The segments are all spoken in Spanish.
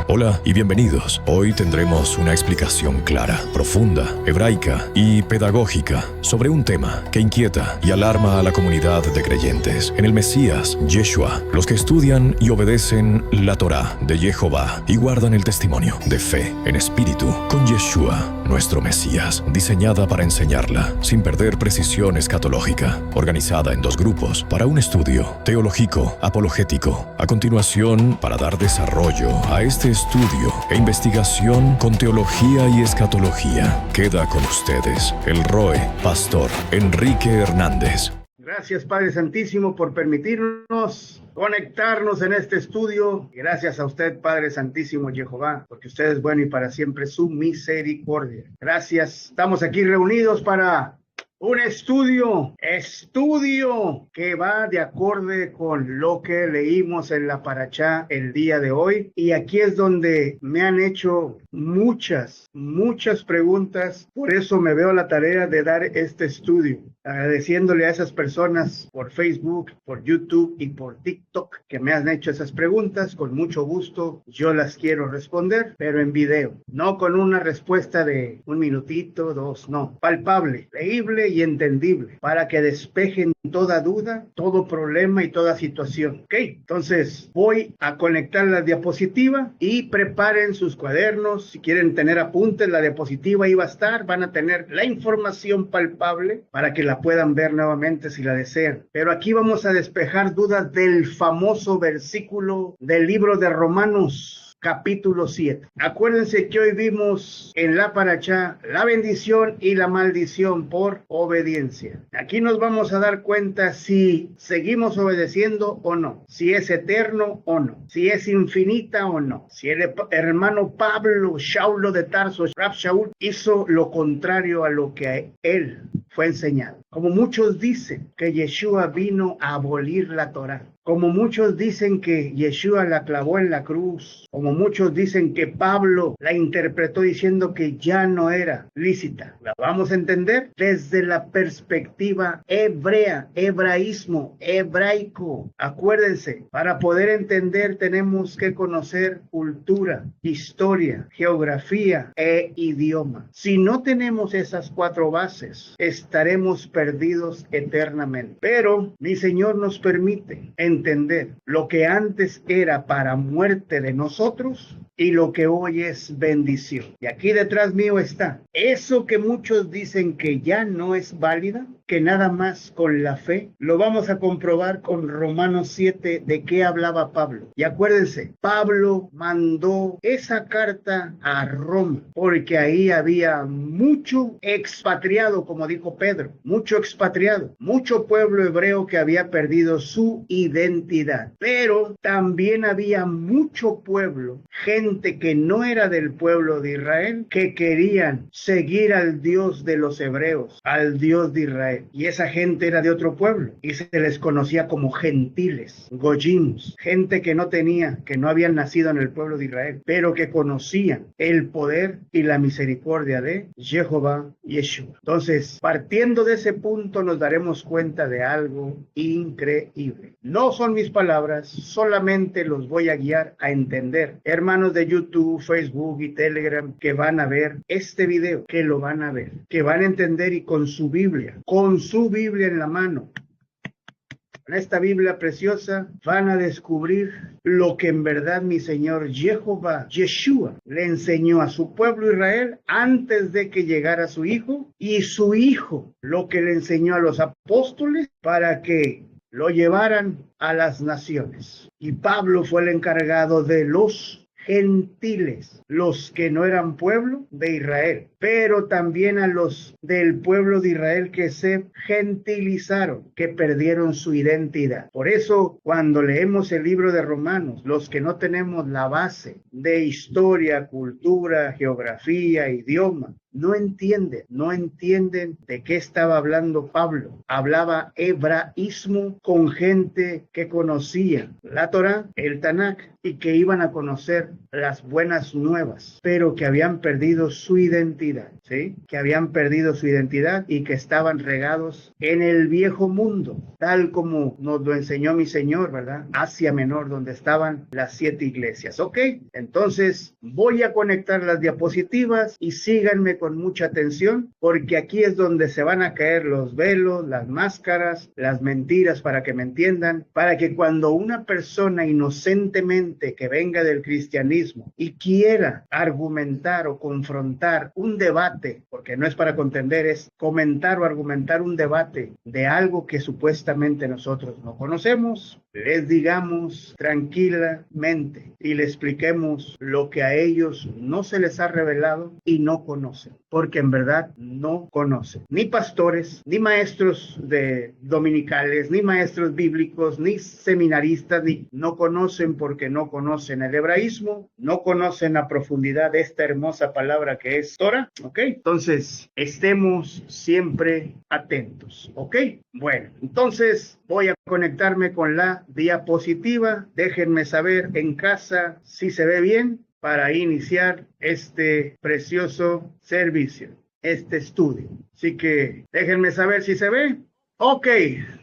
Hola y bienvenidos. Hoy tendremos una explicación clara, profunda, hebraica y pedagógica sobre un tema que inquieta y alarma a la comunidad de creyentes en el Mesías, Yeshua, los que estudian y obedecen la Torá de Jehová y guardan el testimonio de fe en espíritu con Yeshua, nuestro Mesías, diseñada para enseñarla sin perder precisión escatológica, organizada en 2 grupos para un estudio teológico, apologético. A continuación, para dar desarrollo a este estudio e investigación con teología y escatología, queda con ustedes el Roe, Pastor Enrique Hernández. Gracias, Padre Santísimo, por permitirnos conectarnos en este estudio. Gracias a usted, Padre Santísimo Jehová, porque usted es bueno y para siempre su misericordia. Gracias. Estamos aquí reunidos para un estudio que va de acorde con lo que leímos en la Parashá el día de hoy. Y aquí es donde me han hecho muchas preguntas. Por eso me veo la tarea de dar este estudio, agradeciéndole a esas personas por Facebook, por YouTube y por TikTok que me han hecho esas preguntas. Con mucho gusto yo las quiero responder, pero en video, no con una respuesta de 1 minutito, 2, no, palpable, leíble y entendible, para que despejen toda duda, todo problema y toda situación. Ok, entonces voy a conectar la diapositiva y preparen sus cuadernos. Si quieren tener apuntes, la diapositiva ahí va a estar. Van a tener la información palpable para que la puedan ver nuevamente si la desean. Pero aquí vamos a despejar dudas del famoso versículo del libro de Romanos, capítulo 7. Acuérdense que hoy vimos en la Parashá la bendición y la maldición por obediencia. Aquí nos vamos a dar cuenta si seguimos obedeciendo o no, si es eterno o no, si es infinita o no, si el hermano Pablo, Saulo de Tarso, Rab Shaul, hizo lo contrario a lo que a él fue enseñado. Como muchos dicen que Yeshua vino a abolir la Torá, como muchos dicen que Yeshua la clavó en la cruz, como muchos dicen que Pablo la interpretó diciendo que ya no era lícita. La vamos a entender desde la perspectiva hebrea, hebraísmo, hebraico. Acuérdense, para poder entender tenemos que conocer cultura, historia, geografía e idioma. Si no tenemos esas 4 bases, estaremos perdidos eternamente. Pero mi Señor nos permite entender lo que antes era para muerte de nosotros y lo que hoy es bendición. Y aquí detrás mío está eso que muchos dicen que ya no es válida, que nada más con la fe. Lo vamos a comprobar con Romanos 7, de qué hablaba Pablo. Y acuérdense, Pablo mandó esa carta a Roma porque ahí había mucho expatriado, como dijo Pedro, mucho expatriado, mucho pueblo hebreo que había perdido su identidad. Pero también había mucho pueblo, gente que no era del pueblo de Israel, que querían seguir al Dios de los hebreos, al Dios de Israel. Y esa gente era de otro pueblo y se les conocía como gentiles, goyims, gente que no tenía, que no habían nacido en el pueblo de Israel, pero que conocían el poder y la misericordia de Jehová Yeshua. Entonces, partiendo de ese punto, nos daremos cuenta de algo increíble. No son mis palabras, solamente los voy a guiar a entender. Hermanos de YouTube, Facebook y Telegram que van a ver este video, que lo van a ver, que van a entender y con su Biblia en la mano, en esta Biblia preciosa, van a descubrir lo que en verdad mi Señor Jehová, Yeshua, le enseñó a su pueblo Israel antes de que llegara su Hijo, y su Hijo lo que le enseñó a los apóstoles para que lo llevaran a las naciones. Y Pablo fue el encargado de los gentiles, los que no eran pueblo de Israel, pero también a los del pueblo de Israel que se gentilizaron, que perdieron su identidad. Por eso, cuando leemos el libro de Romanos, los que no tenemos la base de historia, cultura, geografía, idioma, no entienden de qué estaba hablando Pablo. Hablaba hebraísmo con gente que conocía la Torá, el Tanakh, y que iban a conocer las buenas nuevas, pero que habían perdido su identidad, ¿sí? Que habían perdido su identidad y que estaban regados en el viejo mundo, tal como nos lo enseñó mi Señor, ¿verdad? Asia Menor, donde estaban las 7 iglesias. ¿Ok? Entonces, voy a conectar las diapositivas y síganme con mucha atención, porque aquí es donde se van a caer los velos, las máscaras, las mentiras, para que me entiendan, para que cuando una persona inocentemente que venga del cristianismo y quiera argumentar o confrontar un debate, porque no es para contender, es comentar o argumentar un debate de algo que supuestamente nosotros no conocemos, les digamos tranquilamente y les expliquemos lo que a ellos no se les ha revelado y no conocen, porque en verdad no conocen. Ni pastores, ni maestros de dominicales, ni maestros bíblicos, ni seminaristas, ni no conocen, porque no conocen el hebraísmo, no conocen a profundidad esta hermosa palabra que es Torah. ¿Ok? Entonces, estemos siempre atentos. ¿Ok? Bueno, entonces voy a conectarme con la diapositiva. Déjenme saber en casa si se ve bien para iniciar este precioso servicio, este estudio. Así que déjenme saber si se ve. Ok,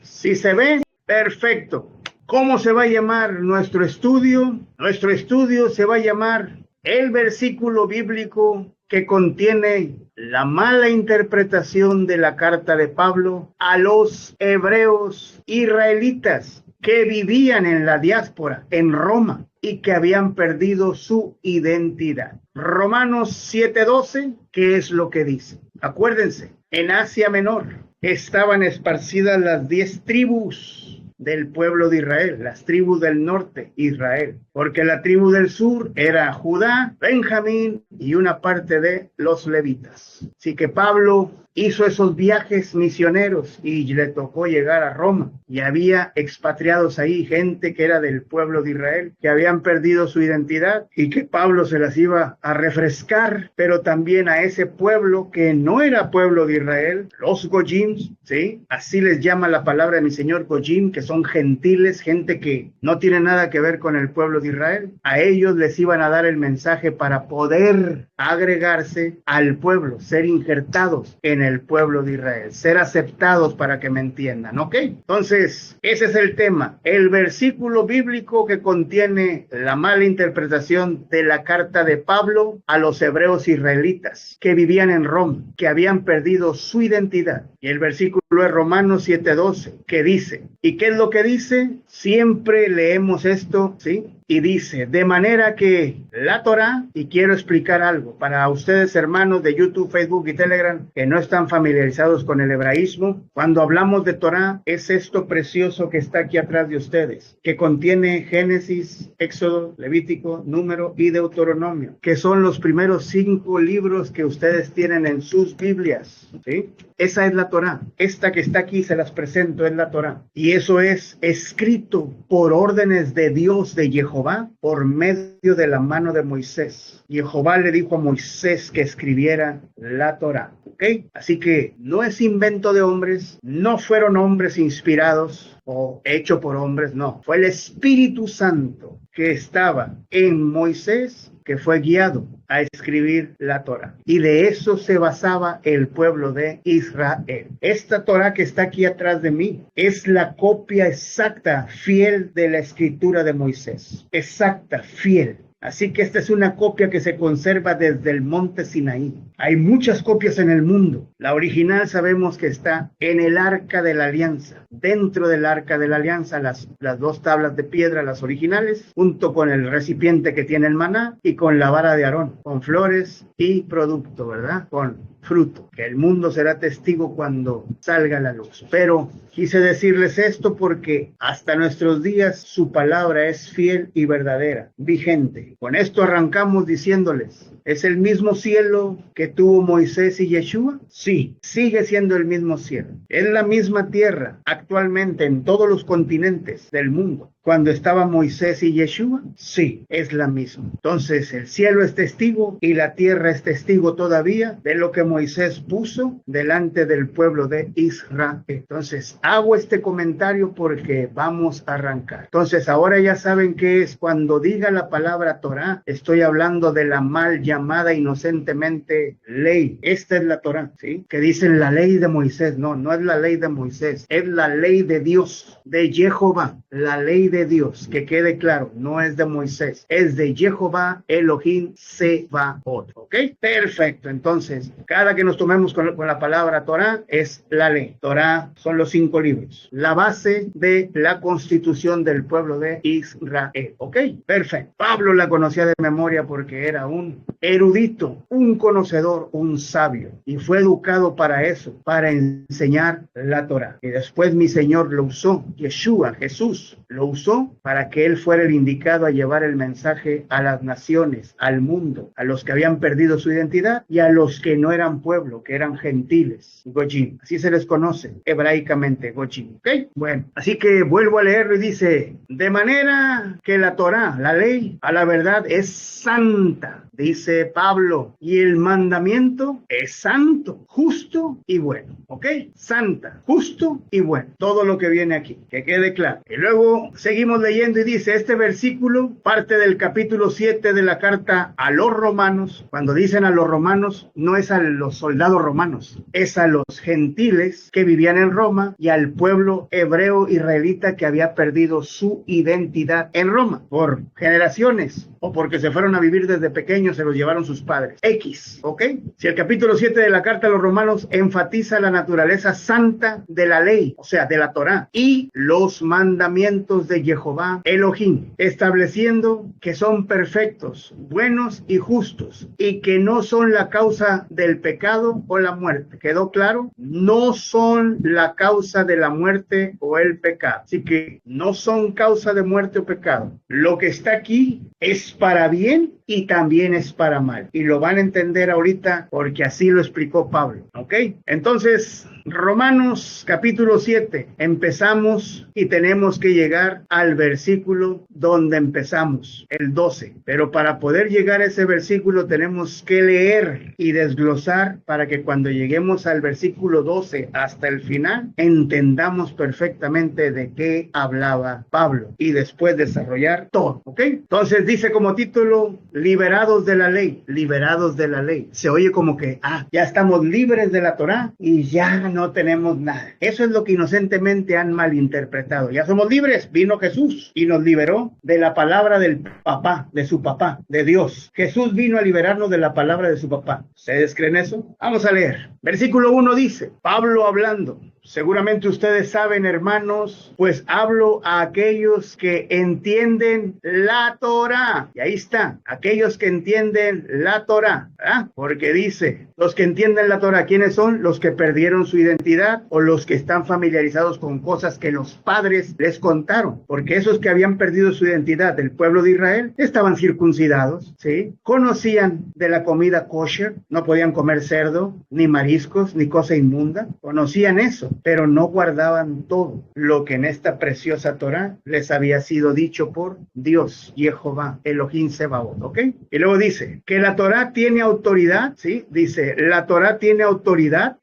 si se ve, perfecto. ¿Cómo se va a llamar nuestro estudio? Nuestro estudio se va a llamar el versículo bíblico que contiene la mala interpretación de la carta de Pablo a los hebreos israelitas que vivían en la diáspora, en Roma, y que habían perdido su identidad. Romanos 7:12, ¿qué es lo que dice? Acuérdense, en Asia Menor estaban esparcidas las 10 tribus del pueblo de Israel, las tribus del norte, Israel, porque la tribu del sur era Judá, Benjamín y una parte de los levitas. Así que Pablo hizo esos viajes misioneros y le tocó llegar a Roma, y había expatriados ahí, gente que era del pueblo de Israel, que habían perdido su identidad y que Pablo se las iba a refrescar, pero también a ese pueblo que no era pueblo de Israel, los Goyim, ¿sí? Así les llama la palabra de mi Señor, Goyim, que son gentiles, gente que no tiene nada que ver con el pueblo de Israel. A ellos les iban a dar el mensaje para poder agregarse al pueblo, ser injertados en el pueblo de Israel, ser aceptados, para que me entiendan, ¿ok? Entonces, ese es el tema, el versículo bíblico que contiene la mala interpretación de la carta de Pablo a los hebreos israelitas que vivían en Roma, que habían perdido su identidad. Y el versículo es Romanos 7:12, que dice, ¿y qué es lo que dice? Siempre leemos esto, ¿sí? Y dice, de manera que la Torá, y quiero explicar algo para ustedes, hermanos de YouTube, Facebook y Telegram, que no están familiarizados con el hebraísmo. Cuando hablamos de Torá, es esto precioso que está aquí atrás de ustedes, que contiene Génesis, Éxodo, Levítico, Número y Deuteronomio, que son los primeros 5 libros que ustedes tienen en sus Biblias, ¿sí? Esa es la Torá. Esta que está aquí, se las presento, es la Torá. Y eso es escrito por órdenes de Dios, de Jehová, por medio de la mano de Moisés. Jehová le dijo a Moisés que escribiera la Torá. ¿Ok? Así que no es invento de hombres, no fueron hombres inspirados o hecho por hombres, no. Fue el Espíritu Santo que estaba en Moisés, que fue guiado a escribir la Torá. Y de eso se basaba el pueblo de Israel. Esta Torá que está aquí atrás de mí es la copia exacta, fiel de la escritura de Moisés. Exacta, fiel. Así que esta es una copia que se conserva desde el monte Sinaí. Hay muchas copias en el mundo. La original sabemos que está en el Arca de la Alianza. Dentro del Arca de la Alianza, las dos tablas de piedra, las originales, junto con el recipiente que tiene el maná y con la vara de Aarón, con flores y producto, ¿verdad? Con fruto, que el mundo será testigo cuando salga la luz. Pero quise decirles esto porque hasta nuestros días su palabra es fiel y verdadera, vigente. Con esto arrancamos diciéndoles, ¿es el mismo cielo que tuvo Moisés y Yeshua? Sí, sigue siendo el mismo cielo. Es la misma tierra actualmente en todos los continentes del mundo. Cuando estaba Moisés y Yeshua, sí, es la misma. Entonces, el cielo es testigo y la tierra es testigo todavía de lo que Moisés puso delante del pueblo de Israel. Entonces, hago este comentario porque vamos a arrancar. Entonces, ahora ya saben qué es. Cuando diga la palabra Torah, estoy hablando de la mal llamada inocentemente ley. Esta es la Torah, ¿sí? Que dicen la ley de Moisés. No, no es la ley de Moisés. Es la ley de Dios, de Jehová, la ley de Dios, que quede claro, no es de Moisés, es de Jehová Elohim Sebaot, ¿ok? Perfecto, entonces, cada que nos tomemos con la palabra Torah, es la ley. Torah son los 5 libros, la base de la constitución del pueblo de Israel, ¿ok? Perfecto. Pablo la conocía de memoria porque era un erudito, un conocedor, un sabio, y fue educado para eso, para enseñar la Torah. Y después mi Señor lo usó, Yeshua, Jesús, lo usó para que él fuera el indicado a llevar el mensaje a las naciones, al mundo, a los que habían perdido su identidad y a los que no eran pueblo, que eran gentiles, Gojim. Así se les conoce hebraicamente, Gojim. ¿Ok? Bueno, así que vuelvo a leerlo y dice, de manera que la Torah, la ley, a la verdad es santa, dice Pablo, y el mandamiento es santo, justo y bueno. ¿Ok? Santa, justo y bueno. Todo lo que viene aquí, que quede claro. Y luego seguimos leyendo y dice, este versículo parte del capítulo 7 de la carta a los romanos. Cuando dicen a los romanos, no es a los soldados romanos, es a los gentiles que vivían en Roma y al pueblo hebreo israelita que había perdido su identidad en Roma por generaciones o porque se fueron a vivir desde pequeños, se los llevaron sus padres. X, ¿ok? Si el capítulo 7 de la carta a los romanos enfatiza la naturaleza santa de la ley, o sea, de la Torá, y los mandamientos de Jehová Elohim, estableciendo que son perfectos, buenos y justos, y que no son la causa del pecado o la muerte. ¿Quedó claro? No son la causa de la muerte o el pecado. Así que no son causa de muerte o pecado. Lo que está aquí es para bien y también es para mal. Y lo van a entender ahorita porque así lo explicó Pablo. ¿Ok? Entonces, Romanos capítulo 7. Empezamos y tenemos que llegar al versículo donde empezamos, el 12. Pero para poder llegar a ese versículo tenemos que leer y desglosar para que cuando lleguemos al versículo 12 hasta el final, entendamos perfectamente de qué hablaba Pablo y después desarrollar todo. ¿Ok? Entonces dice como título, liberados de la ley, liberados de la ley. Se oye como que, ya estamos libres de la Torá y ya no tenemos nada. Eso es lo que inocentemente han malinterpretado. Ya somos libres, vino Jesús y nos liberó de la palabra del papá, de su papá, de Dios. Jesús vino a liberarnos de la palabra de su papá. ¿Ustedes creen eso? Vamos a leer. Versículo 1 dice, Pablo hablando. Seguramente ustedes saben, hermanos, pues hablo a aquellos que entienden la Torá. Y ahí está, aquellos que entienden la Torá, ¿verdad? Porque dice, los que entienden la Torá, ¿quiénes son? Los que perdieron su identidad o los que están familiarizados con cosas que los padres les contaron. Porque esos que habían perdido su identidad del pueblo de Israel estaban circuncidados, ¿sí? Conocían de la comida kosher, no podían comer cerdo, ni mariscos, ni cosa inmunda. Conocían eso, pero no guardaban todo lo que en esta preciosa Torá les había sido dicho por Dios, Jehová, Elohim Sebaot, ¿ok? Y luego dice que la Torá tiene autoridad, ¿sí? Dice, la Torá tiene autoridad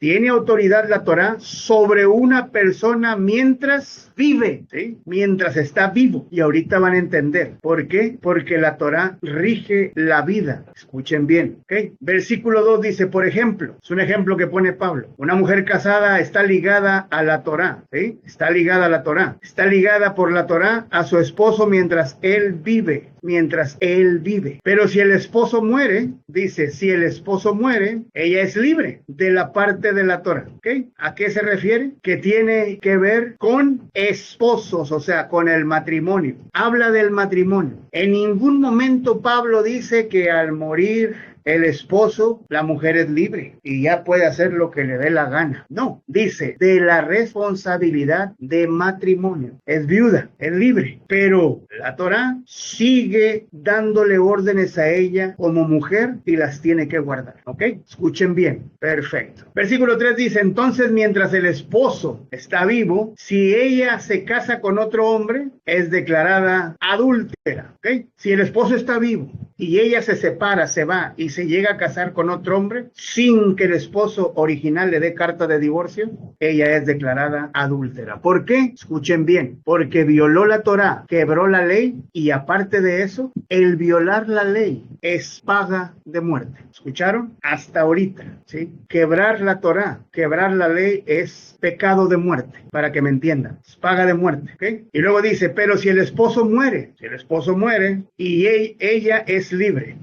la Torá sobre una persona mientras vive, ¿sí? Mientras está vivo. Y ahorita van a entender. ¿Por qué? Porque la Torá rige la vida. Escuchen bien, ¿ok? Versículo 2 dice, por ejemplo, es un ejemplo que pone Pablo, una mujer casada está ligada ligada a la Torá, ¿sí? Está ligada a la Torá. Está ligada por la Torá a su esposo mientras él vive. Pero si el esposo muere, dice, si el esposo muere, ella es libre de la parte de la Torá, ¿ok? ¿A qué se refiere? Que tiene que ver con esposos, o sea, con el matrimonio. Habla del matrimonio. En ningún momento Pablo dice que al morir el esposo, la mujer es libre y ya puede hacer lo que le dé la gana. No, dice de la responsabilidad de matrimonio. Es viuda, es libre, pero la Torá sigue dándole órdenes a ella como mujer y las tiene que guardar. ¿Ok? Escuchen bien. Perfecto. Versículo 3 dice, entonces mientras el esposo está vivo, si ella se casa con otro hombre, es declarada adúltera. ¿Ok? Si el esposo está vivo y ella se separa, se va y se llega a casar con otro hombre sin que el esposo original le dé carta de divorcio, ella es declarada adúltera. ¿Por qué? Escuchen bien, porque violó la Torá, quebró la ley y aparte de eso, el violar la ley es paga de muerte. ¿Escucharon? Hasta ahorita, ¿sí? Quebrar la Torá, quebrar la ley es pecado de muerte, para que me entiendan. Es paga de muerte, ¿ok? Y luego dice, pero si el esposo muere y ella es libre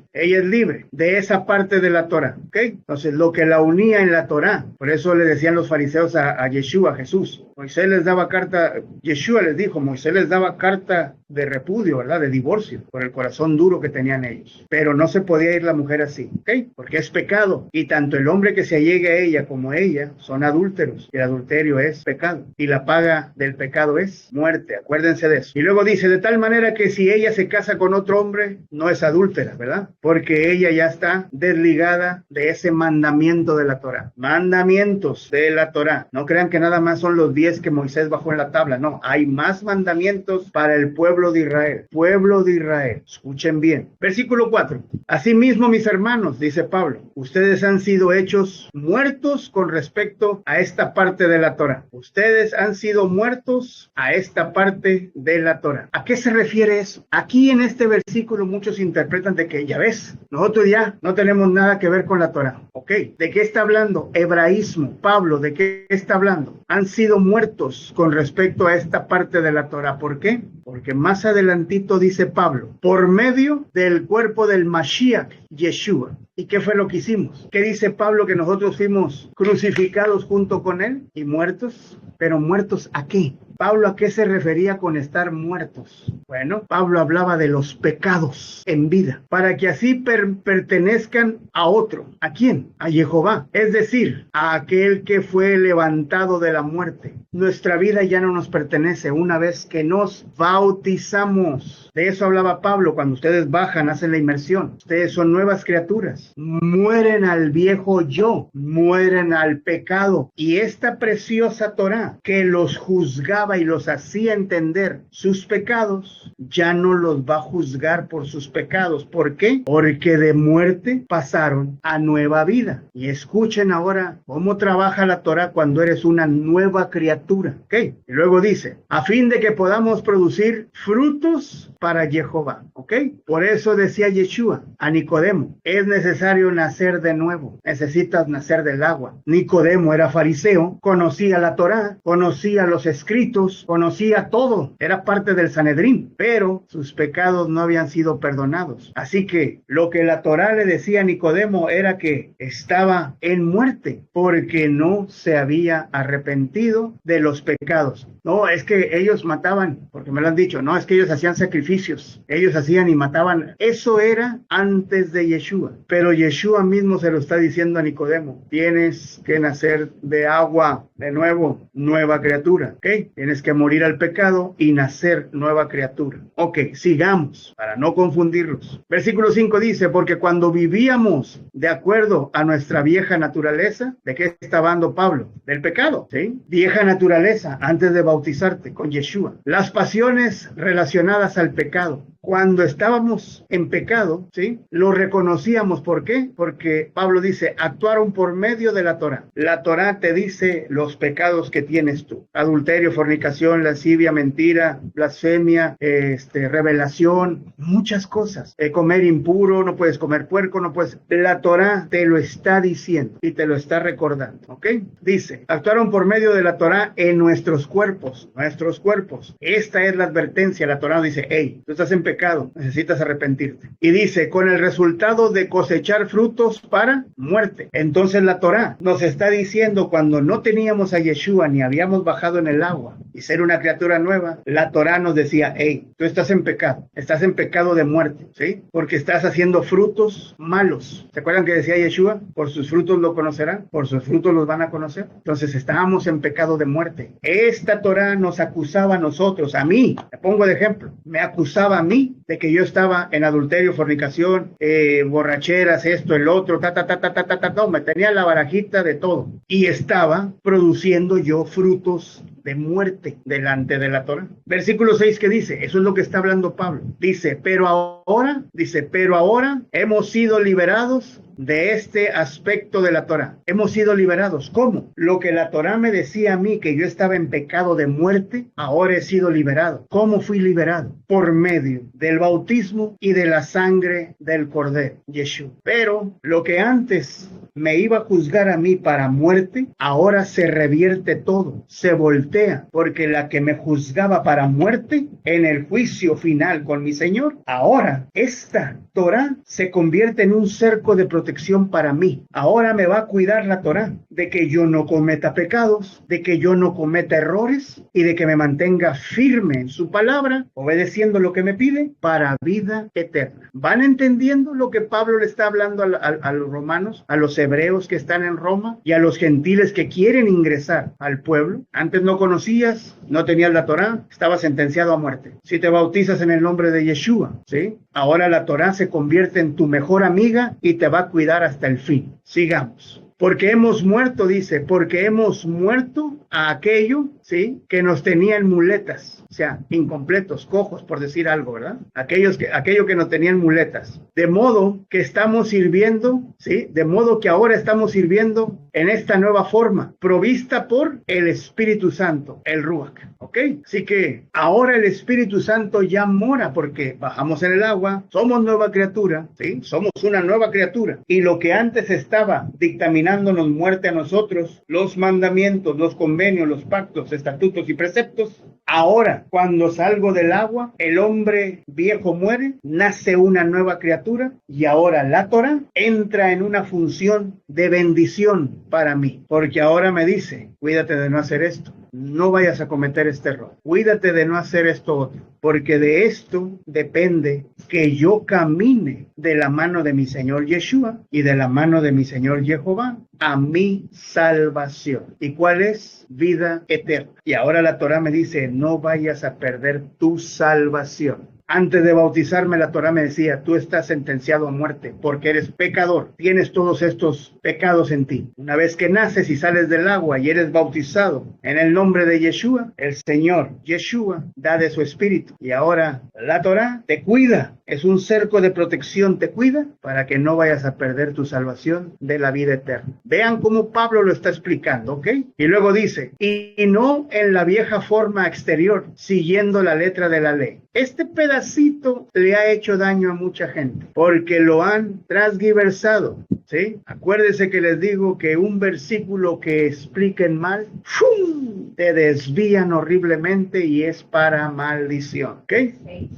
de esa parte de la Torá, ¿ok? Entonces, lo que la unía en la Torá, por eso le decían los fariseos a Yeshua, Jesús, Moisés les daba carta, Yeshua les dijo, Moisés les daba carta de repudio, ¿verdad? De divorcio, por el corazón duro que tenían ellos. Pero no se podía ir la mujer así, ¿ok? Porque es pecado. Y tanto el hombre que se allegue a ella como ella son adúlteros. Y el adulterio es pecado. Y la paga del pecado es muerte. Acuérdense de eso. Y luego dice, de tal manera que si ella se casa con otro hombre, no es adúltera, ¿verdad? Porque ella ya está desligada de ese mandamiento de la Torá. Mandamientos de la Torá. No crean que nada más son los 10 que Moisés bajó en la tabla. No, hay más mandamientos para el pueblo de Israel. Pueblo de Israel. Escuchen bien. Versículo 4. Asimismo, mis hermanos, dice Pablo, ustedes han sido hechos muertos con respecto a esta parte de la Torá. Ustedes han sido muertos a esta parte de la Torá. ¿A qué se refiere eso? Aquí en este versículo muchos interpretan de que, ya ves, nosotros ya no tenemos nada que ver con la Torá. ¿Ok? ¿De qué está hablando? Hebraísmo. Pablo, ¿de qué está hablando? Han sido muertos con respecto a esta parte de la Torá. ¿Por qué? Porque más adelantito dice Pablo, por medio del cuerpo del Mashiach, Yeshua. ¿Y qué fue lo que hicimos? ¿Qué dice Pablo? Que nosotros fuimos crucificados junto con él y muertos. ¿Pero muertos a qué? Pablo, ¿a qué se refería con estar muertos? Bueno, Pablo hablaba de los pecados en vida, para que así pertenezcan a otro. ¿A quién? A Jehová, es decir, a aquel que fue levantado de la muerte. Nuestra vida ya no nos pertenece una vez que nos bautizamos. De eso hablaba Pablo, cuando ustedes bajan, hacen la inmersión. Ustedes son nuevas criaturas. Mueren al viejo yo, mueren al pecado. Y esta preciosa Torá que los juzgaba y los hacía entender sus pecados, ya no los va a juzgar por sus pecados. ¿Por qué? Porque de muerte pasaron a nueva vida. Y escuchen ahora cómo trabaja la Torá cuando eres una nueva criatura. ¿Ok? Y luego dice, a fin de que podamos producir frutos para Jehová. ¿Ok? Por eso decía Yeshua a Nicodemo, es necesario nacer de nuevo. Necesitas nacer del agua. Nicodemo era fariseo, conocía la Torá, conocía los escritos, conocía todo, era parte del Sanedrín, pero sus pecados no habían sido perdonados. Así que lo que la Torá le decía a Nicodemo era que estaba en muerte porque no se había arrepentido de los pecados. No, es que ellos mataban, porque me lo han dicho, no, es que ellos hacían sacrificios, ellos hacían y mataban. Eso era antes de Yeshua, pero Yeshua mismo se lo está diciendo a Nicodemo, tienes que nacer de agua de nuevo, nueva criatura, ¿ok? Tienes que morir al pecado y nacer nueva criatura. Ok, sigamos para no confundirlos. Versículo 5 dice, porque cuando vivíamos de acuerdo a nuestra vieja naturaleza, ¿de qué está hablando Pablo? Del pecado, ¿sí? Vieja naturaleza, antes de bautizarte con Yeshua. Las pasiones relacionadas al pecado. Cuando estábamos en pecado, ¿sí? Lo reconocíamos. ¿Por qué? Porque Pablo dice, actuaron por medio de la Torá. La Torá te dice los pecados que tienes tú. Adulterio, fornicación, lascivia, mentira, blasfemia, revelación, muchas cosas. Comer impuro, no puedes comer puerco, no puedes. La Torá te lo está diciendo y te lo está recordando, ¿ok? Dice, actuaron por medio de la Torá en nuestros cuerpos. Esta es la advertencia. La Torá dice, hey, tú estás en pecado, necesitas arrepentirte. Y dice, con el resultado de cosechar frutos para muerte. Entonces la Torá nos está diciendo, cuando no teníamos a Yeshua ni habíamos bajado en el agua y ser una criatura nueva, la Torá nos decía, hey, tú estás en pecado de muerte, ¿sí? Porque estás haciendo frutos malos. ¿Se acuerdan que decía Yeshua? Por sus frutos lo conocerán, por sus frutos los van a conocer. Entonces estábamos en pecado de muerte. Esta Torá nos acusaba a nosotros, a mí, me pongo de ejemplo, me acusaba a mí de que yo estaba en adulterio, fornicación, borracheras, esto, el otro, no, me tenía la barajita de todo. Y estaba produciendo yo frutos de muerte delante de la Torá. Versículo 6 que dice, eso es lo que está hablando Pablo. Dice, pero ahora hemos sido liberados de este aspecto de la Torá. Hemos sido liberados. ¿Cómo? Lo que la Torá me decía a mí, que yo estaba en pecado de muerte, ahora he sido liberado. ¿Cómo fui liberado? Por medio del bautismo y de la sangre del Cordero, Yeshua. Pero lo que antes me iba a juzgar a mí para muerte, ahora se revierte todo, se voltea, porque la que me juzgaba para muerte, en el juicio final con mi Señor, ahora esta Torá se convierte en un cerco de protección para mí. Ahora me va a cuidar la Torá de que yo no cometa pecados, de que yo no cometa errores y de que me mantenga firme en su palabra, obedeciendo lo que me pide para vida eterna. ¿Van entendiendo lo que Pablo le está hablando a los romanos, a los hebreos que están en Roma y a los gentiles que quieren ingresar al pueblo? Antes no conocías, no tenías la Torá, estabas sentenciado a muerte. Si te bautizas en el nombre de Yeshua, ¿sí? Ahora la Torá se convierte en tu mejor amiga y te va a cuidar hasta el fin. Sigamos. Porque hemos muerto, dice, porque hemos muerto a aquello, ¿sí? Que nos tenían muletas, o sea, incompletos, cojos, por decir algo, ¿verdad? Aquello que nos tenían muletas. De modo que estamos sirviendo, ¿sí? De modo que ahora estamos sirviendo en esta nueva forma, provista por el Espíritu Santo, el Ruach, ¿ok? Así que ahora el Espíritu Santo ya mora porque bajamos en el agua, somos nueva criatura, ¿sí? Somos una nueva criatura. Y lo que antes estaba dictaminándonos muerte a nosotros, los mandamientos, los convenios, los pactos, estatutos y preceptos, ahora cuando salgo del agua, el hombre viejo muere, nace una nueva criatura y ahora la Torá entra en una función de bendición para mí, porque ahora me dice, cuídate de no hacer esto, no vayas a cometer este error, cuídate de no hacer esto otro, porque de esto depende que yo camine de la mano de mi Señor Yeshua y de la mano de mi Señor Jehová a mi salvación. ¿Y cuál es? Vida eterna. Y ahora la Torá me dice, no vayas a perder tu salvación. Antes de bautizarme, la Torá me decía, tú estás sentenciado a muerte porque eres pecador. Tienes todos estos pecados en ti. Una vez que naces y sales del agua y eres bautizado en el nombre de Yeshua, el Señor Yeshua da de su espíritu. Y ahora la Torá te cuida. Es un cerco de protección, te cuida para que no vayas a perder tu salvación de la vida eterna. Vean cómo Pablo lo está explicando, ¿ok? Y luego dice, y no en la vieja forma exterior, siguiendo la letra de la ley. Este pedacito le ha hecho daño a mucha gente porque lo han transgiversado, ¿sí? Acuérdense que les digo que un versículo que expliquen mal, ¡fum!, te desvían horriblemente y es para maldición, ¿ok? Sí.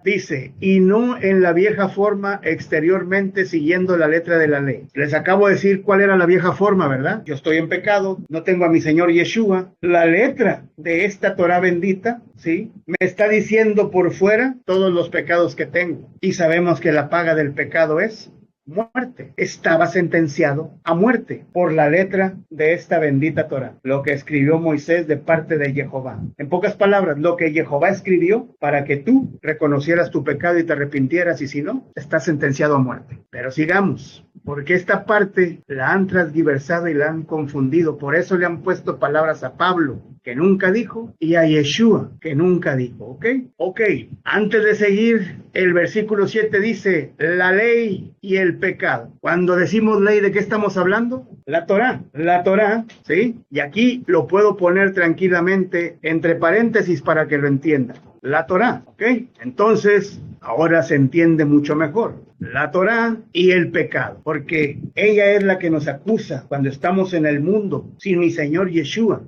Dice, y no en la vieja forma exteriormente siguiendo la letra de la ley. Les acabo de decir cuál era la vieja forma, ¿verdad? Yo estoy en pecado, no tengo a mi Señor Yeshua. La letra de esta Torá bendita, ¿sí? Me está diciendo por fuera todos los pecados que tengo. Y sabemos que la paga del pecado es muerte. Estaba sentenciado a muerte por la letra de esta bendita Torá, lo que escribió Moisés de parte de Jehová. En pocas palabras, lo que Jehová escribió para que tú reconocieras tu pecado y te arrepintieras, y si no, estás sentenciado a muerte. Pero sigamos, porque esta parte la han transgiversado y la han confundido. Por eso le han puesto palabras a Pablo, que nunca dijo, y a Yeshua, que nunca dijo. ¿Ok? Antes de seguir, el versículo 7 dice, la ley y el pecado. Cuando decimos ley, ¿de qué estamos hablando? La Torá, ¿sí? Y aquí lo puedo poner tranquilamente entre paréntesis para que lo entienda. La Torá, ¿ok? Entonces, ahora se entiende mucho mejor. La Torá y el pecado, porque ella es la que nos acusa cuando estamos en el mundo sin mi Señor Yeshua,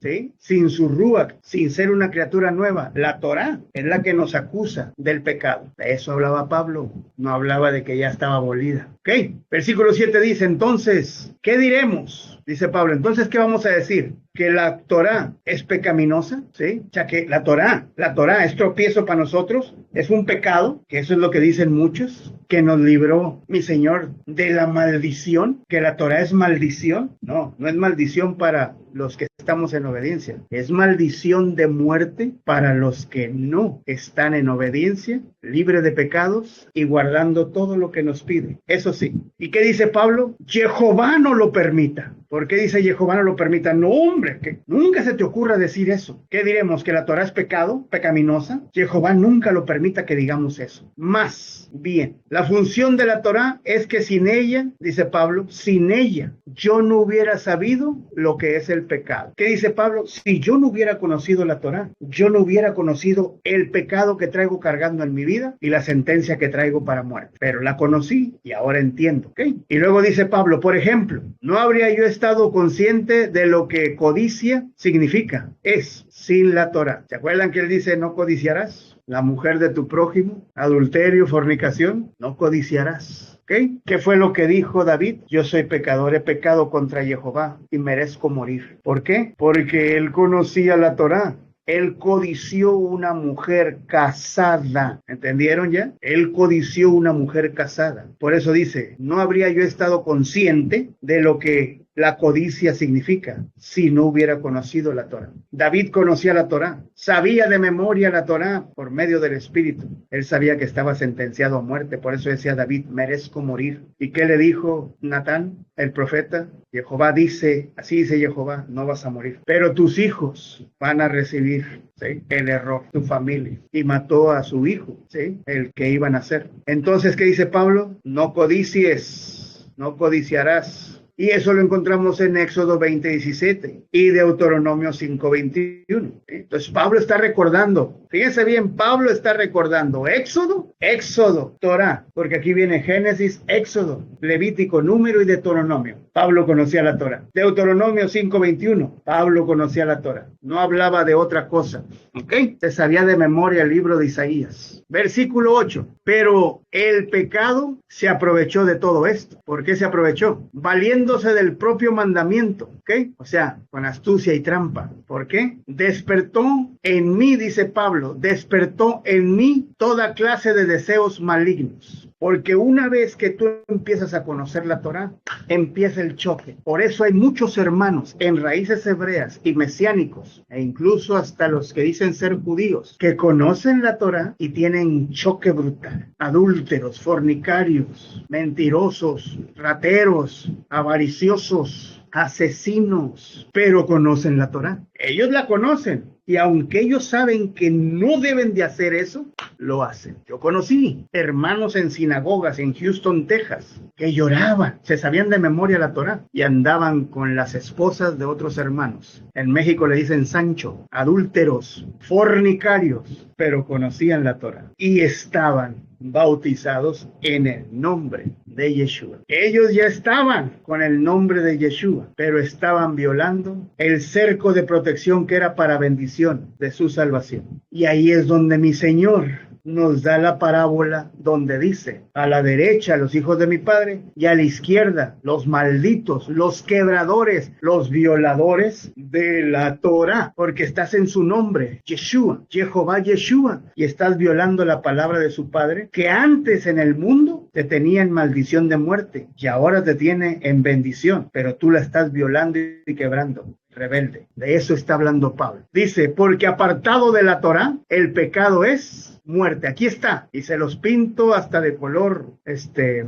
¿sí? Sin su Ruach, sin ser una criatura nueva. La Torá es la que nos acusa del pecado. De eso hablaba Pablo, no hablaba de que ya estaba abolida. ¿Ok? Versículo 7 dice, entonces, ¿qué diremos? Dice Pablo, entonces, ¿qué vamos a decir? ¿Que la Torá es pecaminosa? ¿Sí? O sea, que la Torá es tropiezo para nosotros, es un pecado, que eso es lo que dicen muchos, que nos libró mi Señor de la maldición, que la Torá es maldición. No es maldición para los que estamos en obediencia, es maldición de muerte para los que no están en obediencia, libre de pecados y guardando todo lo que nos pide. Eso sí. ¿Y qué dice Pablo? Jehová no lo permita. ¿Por qué dice Jehová no lo permita? No, hombre, que nunca se te ocurra decir eso. ¿Qué diremos? ¿Que la Torá es pecado, pecaminosa? Jehová nunca lo permita que digamos eso. Más bien, la función de la Torá es que sin ella, dice Pablo, sin ella yo no hubiera sabido lo que es el pecado. ¿Qué dice Pablo? Si yo no hubiera conocido la Torá, yo no hubiera conocido el pecado que traigo cargando en mi vida y la sentencia que traigo para muerte. Pero la conocí y ahora entiendo. ¿Ok? Y luego dice Pablo, por ejemplo, no habría yo estado consciente de lo que codicia significa. Es sin la Torá. ¿Se acuerdan que él dice no codiciarás? La mujer de tu prójimo, adulterio, fornicación, no codiciarás. ¿Okay? ¿Qué fue lo que dijo David? Yo soy pecador, he pecado contra Jehová y merezco morir. ¿Por qué? Porque él conocía la Torá. Él codició una mujer casada. ¿Entendieron ya? Él codició una mujer casada. Por eso dice, no habría yo estado consciente de lo que la codicia significa si no hubiera conocido la Torá. David conocía la Torá, sabía de memoria la Torá por medio del Espíritu. Él sabía que estaba sentenciado a muerte, por eso decía David, merezco morir. ¿Y qué le dijo Natán, el profeta? Jehová dice, así dice Jehová, no vas a morir, pero tus hijos van a recibir, ¿sí?, el error, tu familia. Y mató a su hijo, ¿sí?, el que iban a hacer. Entonces, ¿qué dice Pablo? No codicies, no codiciarás. Y eso lo encontramos en Éxodo 20:17 y Deuteronomio 5:21. Entonces Pablo está recordando, fíjense bien, Pablo está recordando Éxodo, Torá, porque aquí viene Génesis, Éxodo, Levítico, Número y Deuteronomio. Pablo conocía la Torá. Deuteronomio 5:21, Pablo conocía la Torá. No hablaba de otra cosa, ¿ok? Se sabía de memoria el libro de Isaías. Versículo 8, pero el pecado se aprovechó de todo esto. ¿Por qué se aprovechó? Valiéndose del propio mandamiento, ¿ok? O sea, con astucia y trampa. ¿Por qué? Despertó en mí, dice Pablo, despertó en mí toda clase de deseos malignos. Porque una vez que tú empiezas a conocer la Torá, empieza el choque. Por eso hay muchos hermanos en raíces hebreas y mesiánicos, e incluso hasta los que dicen ser judíos, que conocen la Torá y tienen choque brutal. Adúlteros, fornicarios, mentirosos, rateros, avariciosos, asesinos, pero conocen la Torá. Ellos la conocen. Y aunque ellos saben que no deben de hacer eso, lo hacen. Yo conocí hermanos en sinagogas en Houston, Texas, que lloraban, se sabían de memoria la Torá y andaban con las esposas de otros hermanos. En México le dicen Sancho, adúlteros, fornicarios, pero conocían la Torá y estaban bautizados en el nombre de Yeshua. Ellos ya estaban con el nombre de Yeshua, pero estaban violando el cerco de protección que era para bendición de su salvación. Y ahí es donde mi Señor nos da la parábola donde dice, a la derecha los hijos de mi padre y a la izquierda los malditos, los quebradores, los violadores de la Torah, porque estás en su nombre, Yeshua, Jehová Yeshua, y estás violando la palabra de su padre, que antes en el mundo te tenía en maldición de muerte y ahora te tiene en bendición, pero tú la estás violando y quebrando. Rebelde. De eso está hablando Pablo. Dice, porque apartado de la Torá, el pecado es muerte. Aquí está. Y se los pinto hasta de color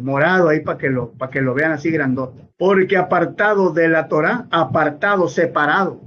morado ahí para que lo vean así grandote. Porque apartado de la Torá, apartado, separado,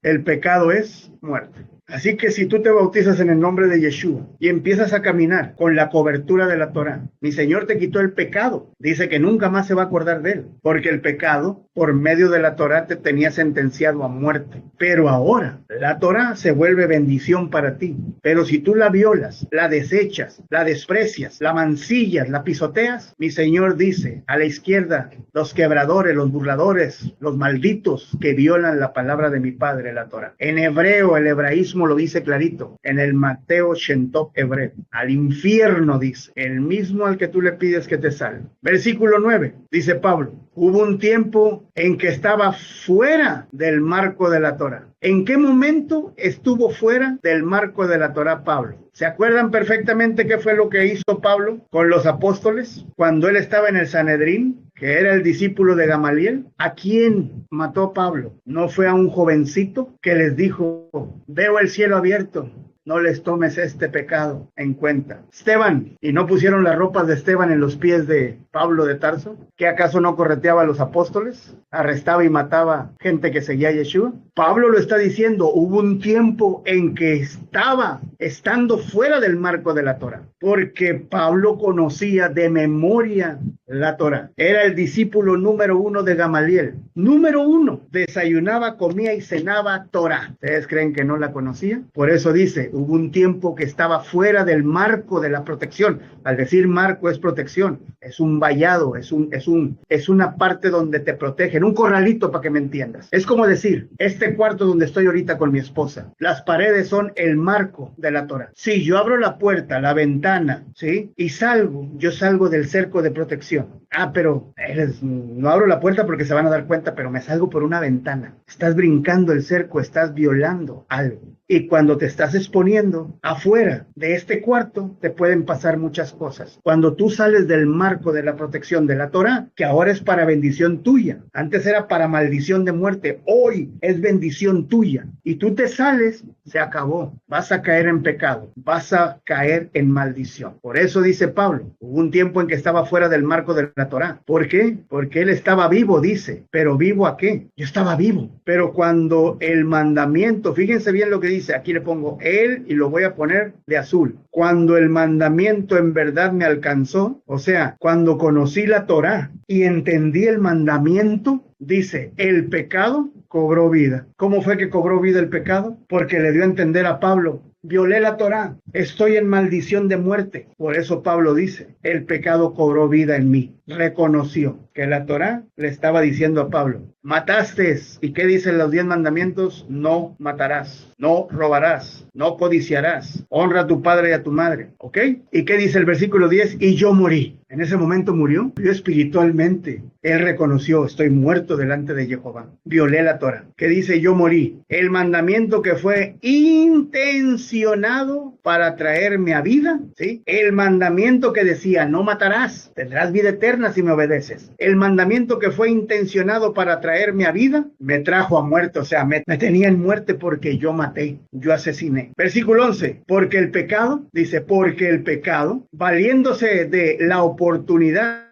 el pecado es muerte. Así que si tú te bautizas en el nombre de Yeshua y empiezas a caminar con la cobertura de la Torá, mi Señor te quitó el pecado. Dice que nunca más se va a acordar de él, porque el pecado, por medio de la Torá, te tenía sentenciado a muerte. Pero ahora, la Torá se vuelve bendición para ti. Pero si tú la violas, la desechas, la desprecias, la mancillas, la pisoteas, mi Señor dice, a la izquierda, los quebradores, los burladores, los malditos que violan la palabra de mi Padre, la Torá. En hebreo, el hebraísmo lo dice clarito, en el Mateo Shentop hebreo, al infierno dice, el mismo al que tú le pides que te salve. Versículo 9, dice Pablo, hubo un tiempo en que estaba fuera del marco de la Torá. ¿En qué momento estuvo fuera del marco de la Torá Pablo? ¿Se acuerdan perfectamente qué fue lo que hizo Pablo con los apóstoles cuando él estaba en el Sanedrín, que era el discípulo de Gamaliel? ¿A quién mató Pablo? ¿No fue a un jovencito que les dijo, veo el cielo abierto? No les tomes este pecado en cuenta. Esteban, ¿y no pusieron las ropas de Esteban en los pies de Pablo de Tarso? ¿Qué acaso no correteaba a los apóstoles? ¿Arrestaba y mataba gente que seguía a Yeshua? Pablo lo está diciendo, hubo un tiempo en que estaba estando fuera del marco de la Torá, porque Pablo conocía de memoria la Torá. Era el discípulo número 1 de Gamaliel. Número 1, desayunaba, comía y cenaba Torá. ¿Ustedes creen que no la conocía? Por eso dice, hubo un tiempo que estaba fuera del marco de la protección. Al decir marco es protección, es un vallado, es una parte donde te protegen, un corralito para que me entiendas. Es como decir, este cuarto donde estoy ahorita con mi esposa, las paredes son el marco de la Torá. Si yo abro la puerta, la ventana, ¿sí? Y salgo, yo salgo del cerco de protección. Pero no abro la puerta porque se van a dar cuenta, pero me salgo por una ventana. Estás brincando el cerco, estás violando algo. Y cuando te estás exponiendo afuera de este cuarto, te pueden pasar muchas cosas. Cuando tú sales del marco de la protección de la Torá, que ahora es para bendición tuya. Antes era para maldición de muerte. Hoy es bendición tuya. Y tú te sales, se acabó. Vas a caer en pecado. Vas a caer en maldición. Por eso dice Pablo, hubo un tiempo en que estaba fuera del marco de la Torá. ¿Por qué? Porque él estaba vivo, dice. ¿Pero vivo a qué? Yo estaba vivo. Pero cuando el mandamiento, fíjense bien lo que dice, aquí le pongo él y lo voy a poner de azul. Cuando el mandamiento en verdad me alcanzó, o sea, cuando conocí la Torá y entendí el mandamiento, dice, el pecado cobró vida. ¿Cómo fue que cobró vida el pecado? Porque le dio a entender a Pablo, violé la Torá, estoy en maldición de muerte. Por eso Pablo dice, el pecado cobró vida en mí. Reconoció que la Torá le estaba diciendo a Pablo, mataste. ¿Y qué dicen los 10 mandamientos? No matarás, no robarás, no codiciarás, honra a tu padre y a tu madre. ¿Ok? ¿Y qué dice el versículo 10? Y yo morí. En ese momento murió espiritualmente. Él reconoció, estoy muerto delante de Jehová. Violé la Torá. ¿Qué dice? Yo morí. El mandamiento que fue intencionado para traerme a vida, ¿sí? El mandamiento que decía, no matarás, tendrás vida eterna si me obedeces. El mandamiento que fue intencionado para traerme a vida, me trajo a muerte. O sea, me tenía en muerte porque yo maté, yo asesiné. Versículo 11, porque el pecado, dice, porque el pecado, valiéndose de la oportunidad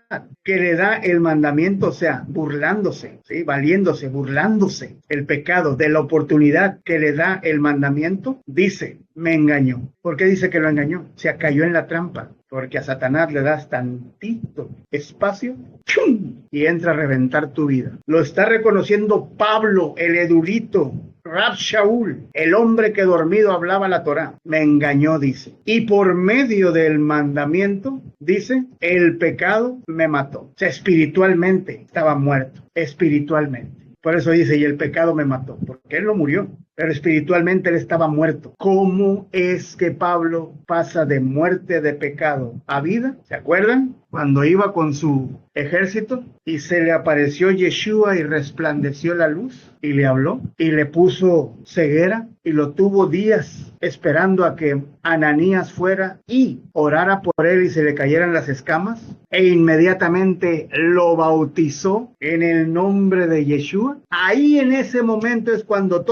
que le da el mandamiento, o sea, burlándose, ¿sí? Valiéndose, burlándose, el pecado de la oportunidad que le da el mandamiento, dice, me engañó. ¿Por qué dice que lo engañó? Se cayó en la trampa, porque a Satanás le das tantito espacio, ¡chum!, y entra a reventar tu vida. Lo está reconociendo Pablo, el erudito, Rab Shaul, el hombre que dormido hablaba la Torá, me engañó, dice. Y por medio del mandamiento, dice, el pecado me mató. O sea, espiritualmente estaba muerto, espiritualmente. Por eso dice, y el pecado me mató, porque él no murió. pero espiritualmente él estaba muerto. ¿Cómo es que Pablo pasa de muerte de pecado a vida? ¿Se acuerdan? Cuando iba con su ejército y se le apareció Yeshua y resplandeció la luz y le habló y le puso ceguera y lo tuvo días esperando a que Ananías fuera y orara por él y se le cayeran las escamas, e inmediatamente lo bautizó en el nombre de Yeshua. Ahí en ese momento es cuando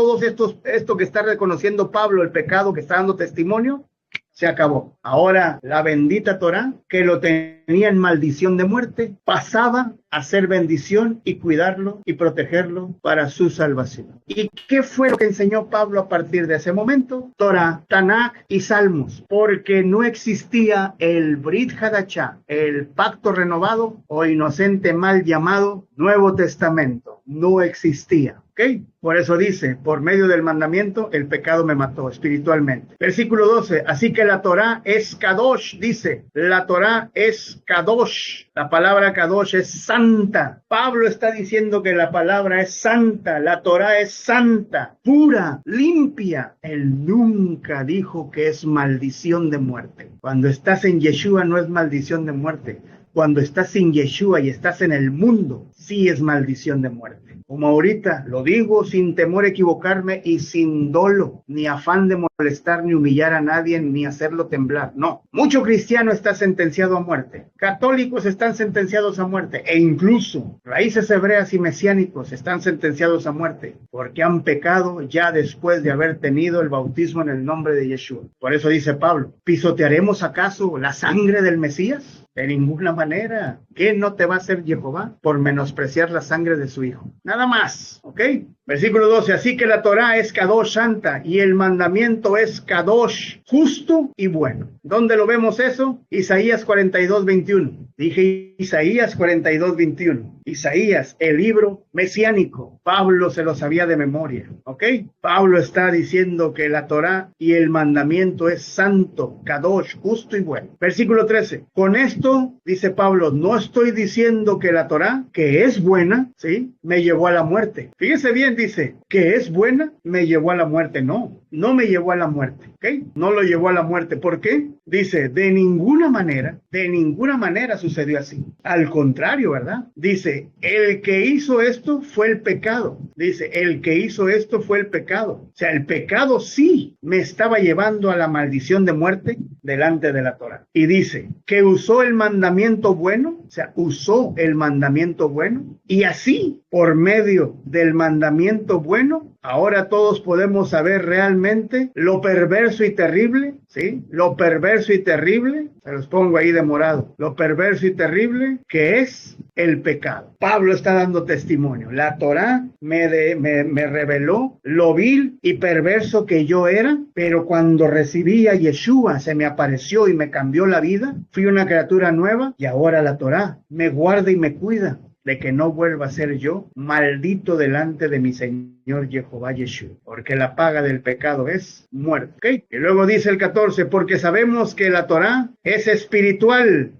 esto que está reconociendo Pablo, el pecado que está dando testimonio, se acabó. Ahora la bendita Torá, que lo tenía en maldición de muerte, pasaba a ser bendición y cuidarlo y protegerlo para su salvación. ¿Y qué fue lo que enseñó Pablo a partir de ese momento? Torá, Tanaj y Salmos, porque no existía el Brit Hadashah, el pacto renovado o inocente mal llamado Nuevo Testamento. No existía. ¿Ok? Por eso dice, por medio del mandamiento, el pecado me mató espiritualmente. Versículo 12, así que la Torá es Kadosh, dice, la Torá es Kadosh. La palabra Kadosh es santa. Pablo está diciendo que la palabra es santa, la Torá es santa, pura, limpia. Él nunca dijo que es maldición de muerte. Cuando estás en Yeshua no es maldición de muerte. Cuando estás sin Yeshua y estás en el mundo, sí es maldición de muerte. Como ahorita lo digo sin temor a equivocarme y sin dolo, ni afán de molestar ni humillar a nadie ni hacerlo temblar. No, mucho cristiano está sentenciado a muerte. Católicos están sentenciados a muerte e incluso raíces hebreas y mesiánicos están sentenciados a muerte porque han pecado ya después de haber tenido el bautismo en el nombre de Yeshua. Por eso dice Pablo, ¿pisotearemos acaso la sangre del Mesías? De ninguna manera. ¿Qué no te va a hacer Jehová por menospreciar la sangre de su hijo? Nada más, ¿ok? Versículo 12, así que la Torá es Kadosh santa y el mandamiento es Kadosh justo y bueno. ¿Dónde lo vemos eso? Isaías 42:21. Dije Isaías 42:21. Isaías, el libro mesiánico. Pablo se lo sabía de memoria, ¿ok? Pablo está diciendo que la Torá y el mandamiento es santo, Kadosh, justo y bueno. Versículo 13, con esto, dice Pablo, no estoy diciendo que la Torá, que es buena, ¿sí? Me llevó a la muerte. Fíjese bien, dice, que es buena, me llevó a la muerte. No, no me llevó a la muerte, ¿ok? No lo llevó a la muerte. ¿Por qué? Dice, de ninguna manera sucedió así. Al contrario, ¿verdad? Dice, el que hizo esto fue el pecado. Dice, el que hizo esto fue el pecado. O sea, el pecado sí me estaba llevando a la maldición de muerte delante de la Torá. Y dice, que usó el mandamiento bueno, o sea, usó el mandamiento bueno, y así, por medio del mandamiento bueno, ahora todos podemos saber realmente lo perverso y terrible, ¿sí? Lo perverso y terrible, se los pongo ahí de morado, lo perverso y terrible que es el pecado. Pablo está dando testimonio. La Torá me reveló lo vil y perverso que yo era, pero cuando recibí a Yeshua, se me apareció y me cambió la vida. Fui una criatura nueva y ahora la Torá me guarda y me cuida de que no vuelva a ser yo maldito delante de mi Señor Jehová Yeshua, porque la paga del pecado es muerte. ¿Okay? Y luego dice el 14, porque sabemos que la Torá es espiritual,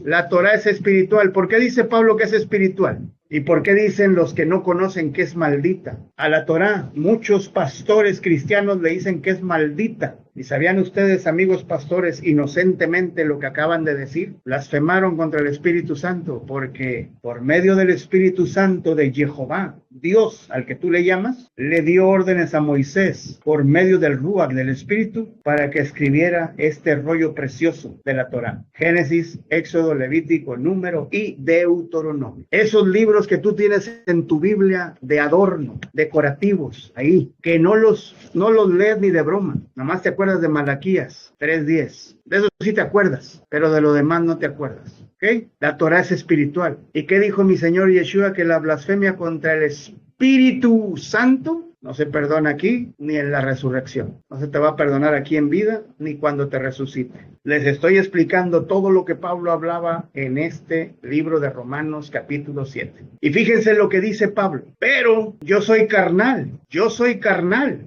la Torá es espiritual. ¿Por qué dice Pablo que es espiritual? ¿Y por qué dicen los que no conocen que es maldita? A la Torá, muchos pastores cristianos le dicen que es maldita. ¿Y sabían ustedes, amigos pastores, inocentemente lo que acaban de decir? Blasfemaron contra el Espíritu Santo, porque por medio del Espíritu Santo de Jehová, Dios, al que tú le llamas, le dio órdenes a Moisés por medio del Ruach, del Espíritu, para que escribiera este rollo precioso de la Torá. Génesis, Éxodo, Levítico, Número y Deuteronomio. Esos libros que tú tienes en tu Biblia de adorno, decorativos, ahí, que no los lees ni de broma, nada más te acuerdas de Malaquías 3:10. De eso sí te acuerdas, pero de lo demás no te acuerdas. ¿Ok? La Torá es espiritual. ¿Y qué dijo mi Señor Yeshua? Que la blasfemia contra el Espíritu Santo no se perdona aquí ni en la resurrección. No se te va a perdonar aquí en vida ni cuando te resucite. Les estoy explicando todo lo que Pablo hablaba en este libro de Romanos capítulo 7. Y fíjense lo que dice Pablo. Pero yo soy carnal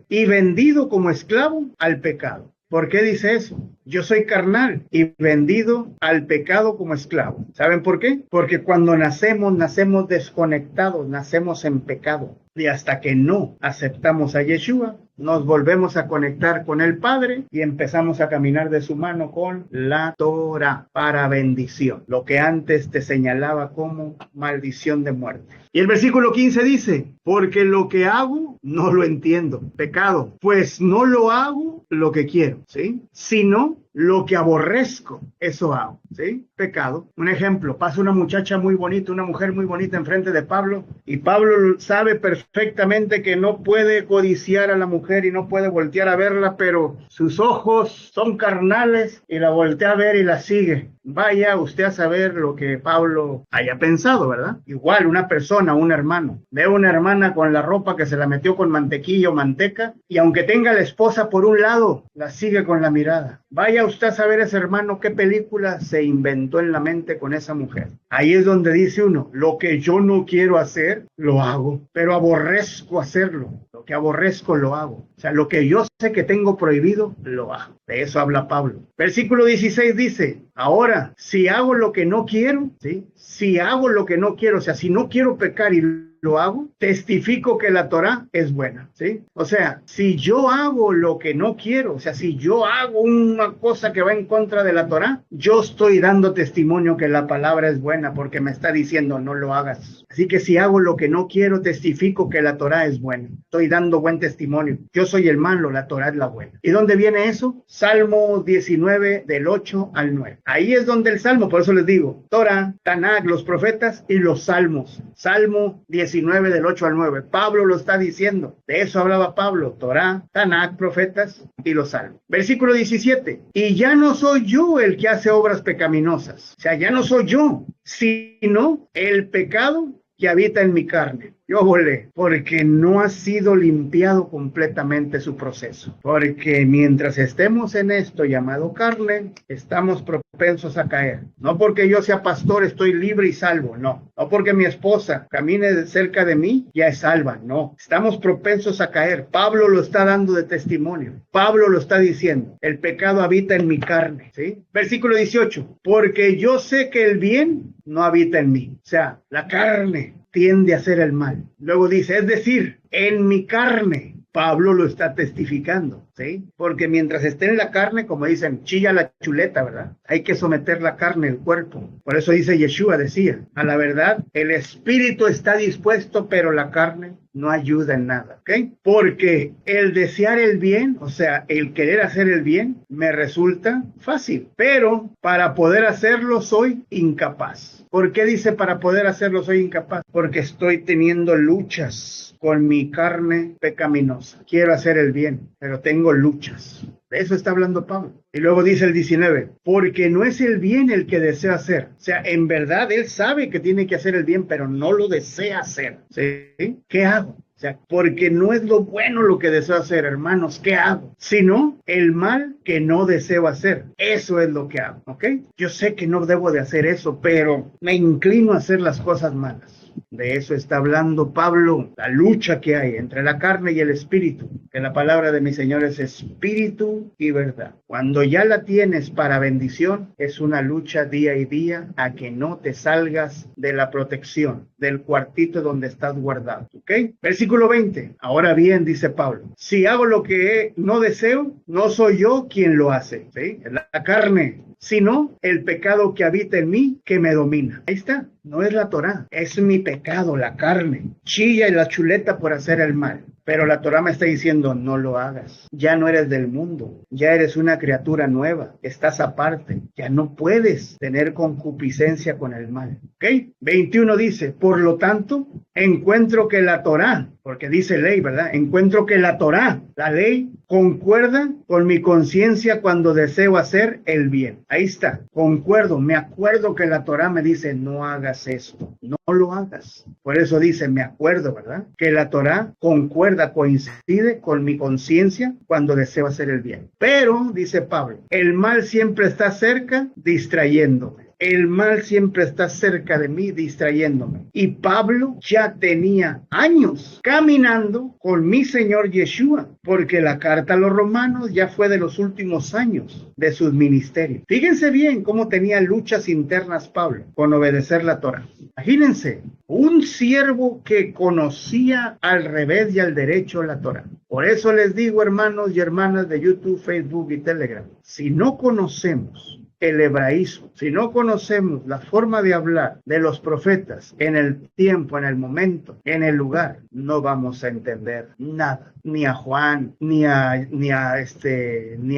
y vendido como esclavo al pecado. ¿Por qué dice eso? Yo soy carnal y vendido al pecado como esclavo. ¿Saben por qué? Porque cuando nacemos desconectados, nacemos en pecado. Y hasta que no aceptamos a Yeshua, nos volvemos a conectar con el Padre y empezamos a caminar de su mano con la Torah para bendición. Lo que antes te señalaba como maldición de muerte. Y el versículo 15 dice, porque lo que hago no lo entiendo. Pecado, pues no lo hago lo que quiero, ¿sí? Sino lo que aborrezco, eso hago, ¿sí? Pecado. Un ejemplo, pasa una muchacha muy bonita, una mujer muy bonita enfrente de Pablo, y Pablo sabe perfectamente que no puede codiciar a la mujer y no puede voltear a verla, pero sus ojos son carnales y la voltea a ver y la sigue. Vaya usted a saber lo que Pablo haya pensado, ¿verdad? Igual una persona, un hermano, ve a una hermana con la ropa que se la metió con mantequilla o manteca, y aunque tenga la esposa por un lado, la sigue con la mirada. Vaya usted a saber ese hermano qué película se inventó en la mente con esa mujer. Ahí es donde dice uno, lo que yo no quiero hacer, lo hago, pero aborrezco hacerlo. Lo que aborrezco, lo hago. O sea, lo que yo sé que tengo prohibido, lo hago. De eso habla Pablo. Versículo 16 dice, ahora, si hago lo que no quiero, ¿sí? Si hago lo que no quiero, o sea, si no quiero pecar y lo hago, testifico que la Torá es buena, ¿sí? O sea, si yo hago lo que no quiero, o sea, si yo hago una cosa que va en contra de la Torá, yo estoy dando testimonio que la palabra es buena porque me está diciendo no lo hagas. Así que si hago lo que no quiero, testifico que la Torá es buena. Estoy dando buen testimonio. Yo soy el malo, la Torá es la buena. ¿Y dónde viene eso? Salmo 19 del 8 al 9. Ahí es donde el Salmo, por eso les digo, Torá, Tanakh, los profetas y los Salmos. Salmo 19 del 8 al 9. Pablo lo está diciendo. De eso hablaba Pablo. Torá, Tanakh, profetas y los Salmos. Versículo 17. Y ya no soy yo el que hace obras pecaminosas. O sea, ya no soy yo, sino el pecado que habita en mi carne. Yo volé, porque no ha sido limpiado completamente su proceso. Porque mientras estemos en esto llamado carne, estamos propensos a caer. No porque yo sea pastor estoy libre y salvo, no. No porque mi esposa camine cerca de mí, ya es salva, no. Estamos propensos a caer. Pablo lo está dando de testimonio. Pablo lo está diciendo. El pecado habita en mi carne, ¿sí? Versículo 18. Porque yo sé que el bien no habita en mí. O sea, la carne tiende a hacer el mal. Luego dice, es decir, en mi carne. Pablo lo está testificando, ¿sí? Porque mientras esté en la carne, como dicen, chilla la chuleta, ¿verdad? Hay que someter la carne, el cuerpo. Por eso dice Yeshua, decía, a la verdad, el espíritu está dispuesto, pero la carne no ayuda en nada, ¿ok? Porque el desear el bien, o sea, el querer hacer el bien, me resulta fácil, pero para poder hacerlo soy incapaz. ¿Por qué dice para poder hacerlo soy incapaz? Porque estoy teniendo luchas con mi carne pecaminosa. Quiero hacer el bien, pero tengo luchas. De eso está hablando Pablo. Y luego dice el 19, porque no es el bien el que desea hacer. O sea, en verdad él sabe que tiene que hacer el bien, pero no lo desea hacer. ¿Sí? ¿Qué hago? O sea, porque no es lo bueno lo que deseo hacer, hermanos, ¿qué hago? Sino el mal que no deseo hacer. Eso es lo que hago, ¿ok? Yo sé que no debo de hacer eso, pero me inclino a hacer las cosas malas. De eso está hablando Pablo, la lucha que hay entre la carne y el espíritu, que la palabra de mi Señor es espíritu y verdad. Cuando ya la tienes para bendición, es una lucha día y día a que no te salgas de la protección, del cuartito donde estás guardado, ¿ok? Versículo 20, ahora bien, dice Pablo, si hago lo que no deseo, no soy yo quien lo hace, ¿sí? Es la carne, sino el pecado que habita en mí, que me domina. Ahí está, no es la Torá, es mi pecado, la carne. Chilla y la chuleta por hacer el mal. Pero la Torá me está diciendo, no lo hagas. Ya no eres del mundo, ya eres una criatura nueva, estás aparte, ya no puedes tener concupiscencia con el mal. ¿Ok? 21 dice, por lo tanto, encuentro que la Torá, porque dice ley, ¿verdad? Encuentro que la Torá, la ley, concuerda con mi conciencia cuando deseo hacer el bien. Ahí está, concuerdo, me acuerdo que la Torá me dice, no hagas esto, no lo hagas. Por eso dice, me acuerdo, ¿verdad? Que la Torá concuerda, coincide con mi conciencia cuando deseo hacer el bien. Pero, dice Pablo, el mal siempre está cerca, distrayéndome. El mal siempre está cerca de mí, distrayéndome. Y Pablo ya tenía años caminando con mi Señor Yeshua, porque la carta a los romanos ya fue de los últimos años de sus ministerios. Fíjense bien cómo tenía luchas internas Pablo con obedecer la Torah. Imagínense, un siervo que conocía al revés y al derecho la Torah. Por eso les digo, hermanos y hermanas de YouTube, Facebook y Telegram, si no conocemos el hebraísmo, si no conocemos la forma de hablar de los profetas en el tiempo, en el momento, en el lugar, no vamos a entender nada, ni a Juan, ni a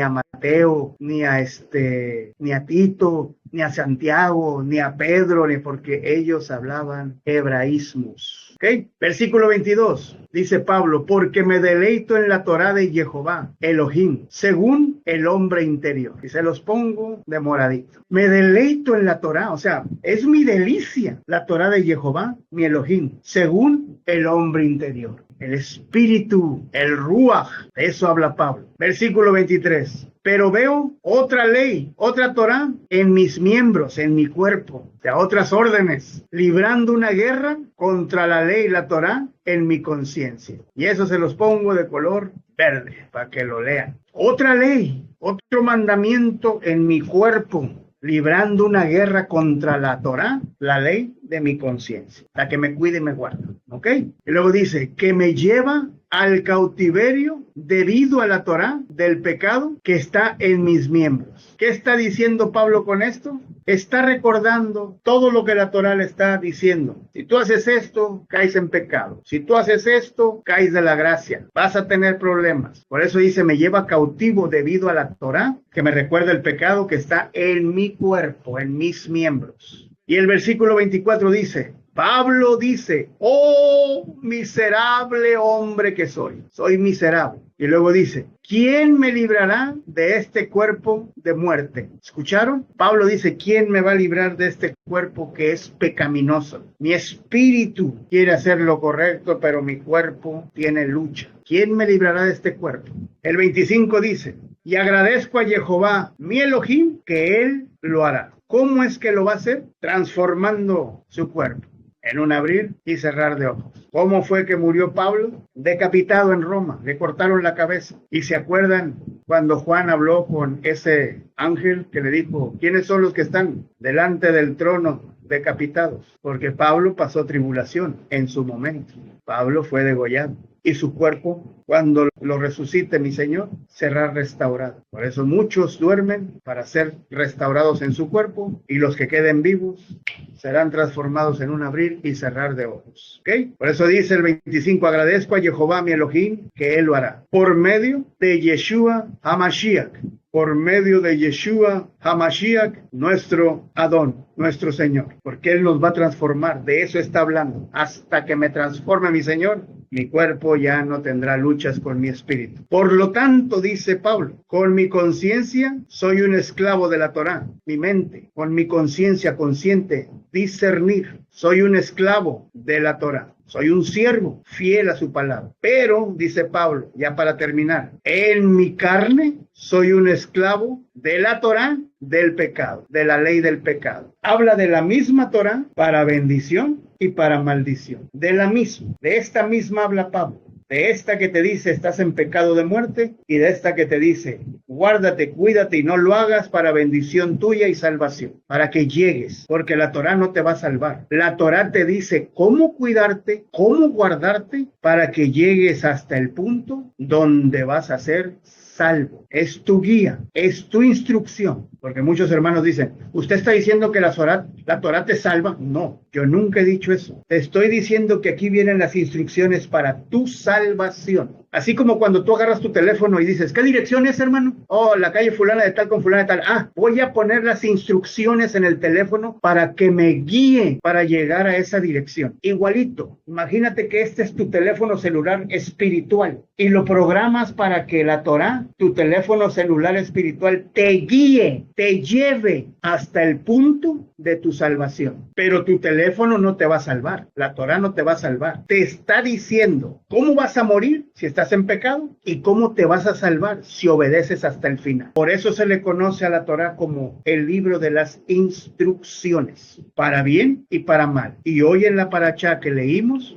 Mateo, ni a Tito, ni a Santiago, ni a Pedro, ni porque ellos hablaban hebraísmos. ¿Ok? Versículo 22, dice Pablo, porque me deleito en la Torá de Jehová, Elohim, según el hombre interior. Y se los pongo de moradito. Me deleito en la Torá, o sea, es mi delicia la Torá de Jehová, mi Elohim, según el hombre interior. El espíritu, el ruaj, de eso habla Pablo. Versículo 23. Pero veo otra ley, otra Torá en mis miembros, en mi cuerpo, o sea, otras órdenes, librando una guerra contra la ley, la Torá, en mi conciencia. Y eso se los pongo de color verde, para que lo lean. Otra ley, otro mandamiento en mi cuerpo, librando una guerra contra la Torá, la ley de mi conciencia, la que me cuida y me guarda, ¿ok? Y luego dice, que me lleva al cautiverio debido a la Torá del pecado que está en mis miembros. ¿Qué está diciendo Pablo con esto? Está recordando todo lo que la Torá le está diciendo. Si tú haces esto, caes en pecado. Si tú haces esto, caes de la gracia. Vas a tener problemas. Por eso dice, me lleva cautivo debido a la Torá, que me recuerda el pecado que está en mi cuerpo, en mis miembros. Y el versículo 24 dice, Pablo dice, oh miserable hombre que soy miserable. Y luego dice, ¿quién me librará de este cuerpo de muerte? ¿Escucharon? Pablo dice, ¿quién me va a librar de este cuerpo que es pecaminoso? Mi espíritu quiere hacer lo correcto, pero mi cuerpo tiene lucha. ¿Quién me librará de este cuerpo? El 25 dice, y agradezco a Jehová, mi Elohim, que él lo hará. ¿Cómo es que lo va a hacer? Transformando su cuerpo en un abrir y cerrar de ojos. ¿Cómo fue que murió Pablo? Decapitado en Roma, le cortaron la cabeza. ¿Y se acuerdan cuando Juan habló con ese ángel que le dijo, ¿quiénes son los que están delante del trono decapitados? Porque Pablo pasó tribulación en su momento. Pablo fue degollado. Y su cuerpo, cuando lo resucite mi Señor, será restaurado. Por eso muchos duermen para ser restaurados en su cuerpo, y los que queden vivos serán transformados en un abrir y cerrar de ojos. ¿Ok? Por eso dice el 25, agradezco a Jehová mi Elohim, que él lo hará. Por medio de Yeshua HaMashiach. Por medio de Yeshua HaMashiach, nuestro Adón, nuestro Señor. Porque él nos va a transformar. De eso está hablando. Hasta que me transforme mi Señor, mi cuerpo ya no tendrá luchas con mi espíritu. Por lo tanto, dice Pablo, con mi conciencia soy un esclavo de la Torá. Mi mente, con mi conciencia consciente, discernir. Soy un esclavo de la Torá. Soy un siervo fiel a su palabra. Pero, dice Pablo, ya para terminar, en mi carne soy un esclavo de la Torá del pecado, de la ley del pecado. Habla de la misma Torá para bendición y para maldición. De la misma, de esta misma habla Pablo. De esta que te dice estás en pecado de muerte, y de esta que te dice guárdate, cuídate y no lo hagas para bendición tuya y salvación, para que llegues, porque la Torá no te va a salvar. La Torá te dice cómo cuidarte, cómo guardarte para que llegues hasta el punto donde vas a ser salvo. Es tu guía, es tu instrucción. Porque muchos hermanos dicen, ¿usted está diciendo que la Torá te salva? No, yo nunca he dicho eso. Te estoy diciendo que aquí vienen las instrucciones para tu salvación. Así como cuando tú agarras tu teléfono y dices, ¿qué dirección es, hermano? Oh, la calle fulana de tal con fulana de tal. Ah, voy a poner las instrucciones en el teléfono para que me guíe para llegar a esa dirección. Igualito, imagínate que este es tu teléfono celular espiritual y lo programas para que la Torá tu teléfono celular espiritual te guíe, te lleve hasta el punto de tu salvación. Pero tu teléfono no te va a salvar, la Torá no te va a salvar. Te está diciendo cómo vas a morir si estás en pecado y cómo te vas a salvar si obedeces hasta el final. Por eso se le conoce a la Torá como el libro de las instrucciones, para bien y para mal. Y hoy en la parashá que leímos,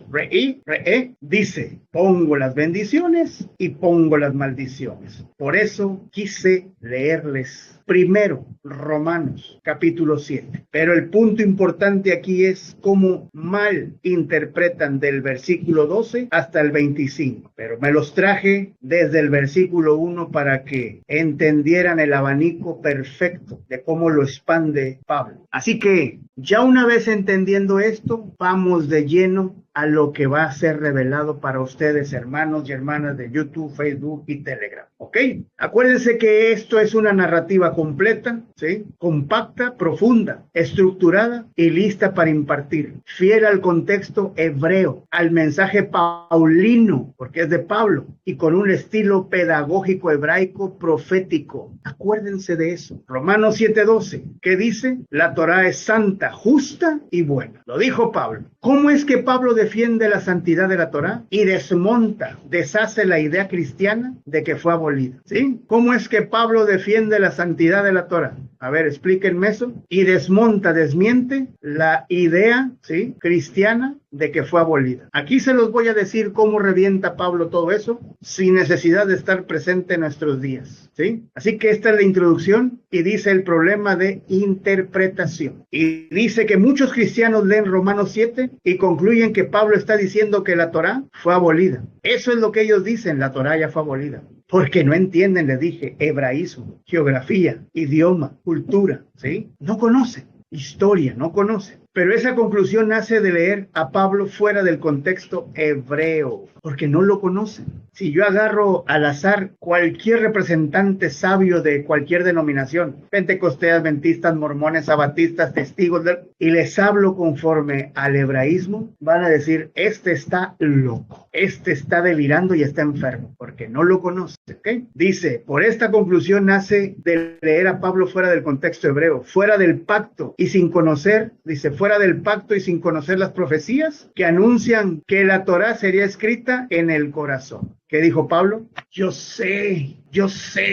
dice, pongo las bendiciones y pongo las maldiciones. Por eso quise leerles primero Romanos capítulo 7. Pero el punto importante aquí es cómo mal interpretan del versículo 12 hasta el 25. Pero me los traje desde el versículo 1 para que entendieran el abanico perfecto de cómo lo expande Pablo. Así que ya una vez entendiendo esto, vamos de lleno a lo que va a ser revelado para ustedes, hermanos y hermanas de YouTube, Facebook y Telegram. ¿Ok? Acuérdense que esto es una narrativa completa, ¿sí? Compacta, profunda, estructurada y lista para impartir. Fiel al contexto hebreo, al mensaje paulino, porque es de Pablo, y con un estilo pedagógico hebraico profético. Acuérdense de eso. Romanos 7:12, ¿qué dice? La Torá es santa, justa y buena. Lo dijo Pablo. ¿Cómo es que Pablo defiende la santidad de la Torá y deshace la idea cristiana de que fue abolida? ¿Sí? ¿Cómo es que Pablo defiende la santidad de la Torá? A ver, explíquenme eso. Y desmiente la idea, ¿sí?, cristiana de que fue abolida. Aquí se los voy a decir cómo revienta Pablo todo eso sin necesidad de estar presente en nuestros días, ¿sí? Así que esta es la introducción y dice el problema de interpretación. Y dice que muchos cristianos leen Romanos 7 y concluyen que Pablo está diciendo que la Torá fue abolida. Eso es lo que ellos dicen, la Torá ya fue abolida. Porque no entienden, les dije, hebraísmo, geografía, idioma, cultura, ¿sí? No conocen historia, no conocen. Pero esa conclusión nace de leer a Pablo fuera del contexto hebreo, porque no lo conocen. Si yo agarro al azar cualquier representante sabio de cualquier denominación, pentecostés, adventistas, mormones, sabatistas, testigos, y les hablo conforme al hebraísmo, van a decir, este está loco, este está delirando y está enfermo, porque no lo conoce. ¿Okay? Dice, por esta conclusión nace de leer a Pablo fuera del contexto hebreo, fuera del pacto y sin conocer, dice, fuera del pacto y sin conocer las profecías que anuncian que la Torá sería escrita en el corazón. ¿Qué dijo Pablo? Yo sé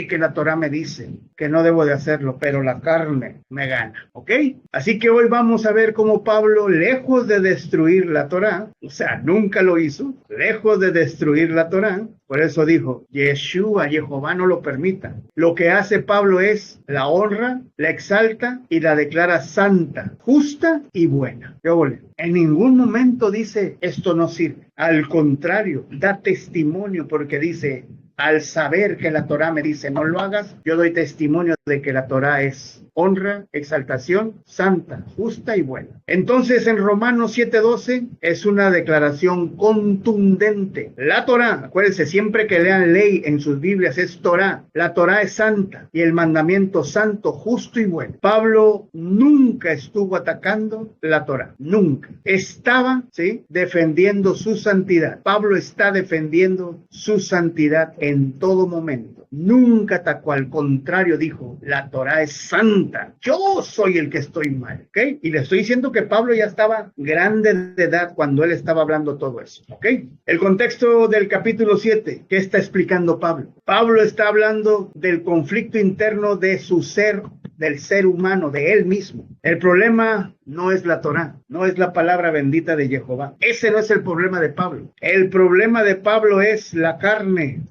que la Torá me dice que no debo de hacerlo, pero la carne me gana, ¿ok? Así que hoy vamos a ver cómo Pablo, lejos de destruir la Torá, o sea, nunca lo hizo, lejos de destruir la Torá, por eso dijo, Yeshua, Jehová no lo permita. Lo que hace Pablo es la honra, la exalta y la declara santa, justa y buena. ¿Qué ole? En ningún momento dice, esto no sirve. Al contrario, da testimonio porque dice, al saber que la Torá me dice no lo hagas, yo doy testimonio de que la Torá es honra, exaltación, santa, justa y buena. Entonces en Romanos 7:12 es una declaración contundente. La Torá, acuérdense, siempre que lean ley en sus Biblias es Torá. La Torá es santa y el mandamiento santo, justo y bueno. Pablo nunca estuvo atacando la Torá, nunca. Estaba, ¿sí?, defendiendo su santidad. Pablo está defendiendo su santidad en todo momento. Nunca atacó, al contrario dijo, la Torá es santa, yo soy el que estoy mal, ¿ok? Y le estoy diciendo que Pablo ya estaba grande de edad cuando él estaba hablando todo eso, ¿ok? El contexto del capítulo 7, ¿qué está explicando Pablo? Pablo está hablando del conflicto interno de su ser, del ser humano, de él mismo. El problema no es la Torá, no es la palabra bendita de Jehová. Ese no es el problema de Pablo. El problema de Pablo es la carne,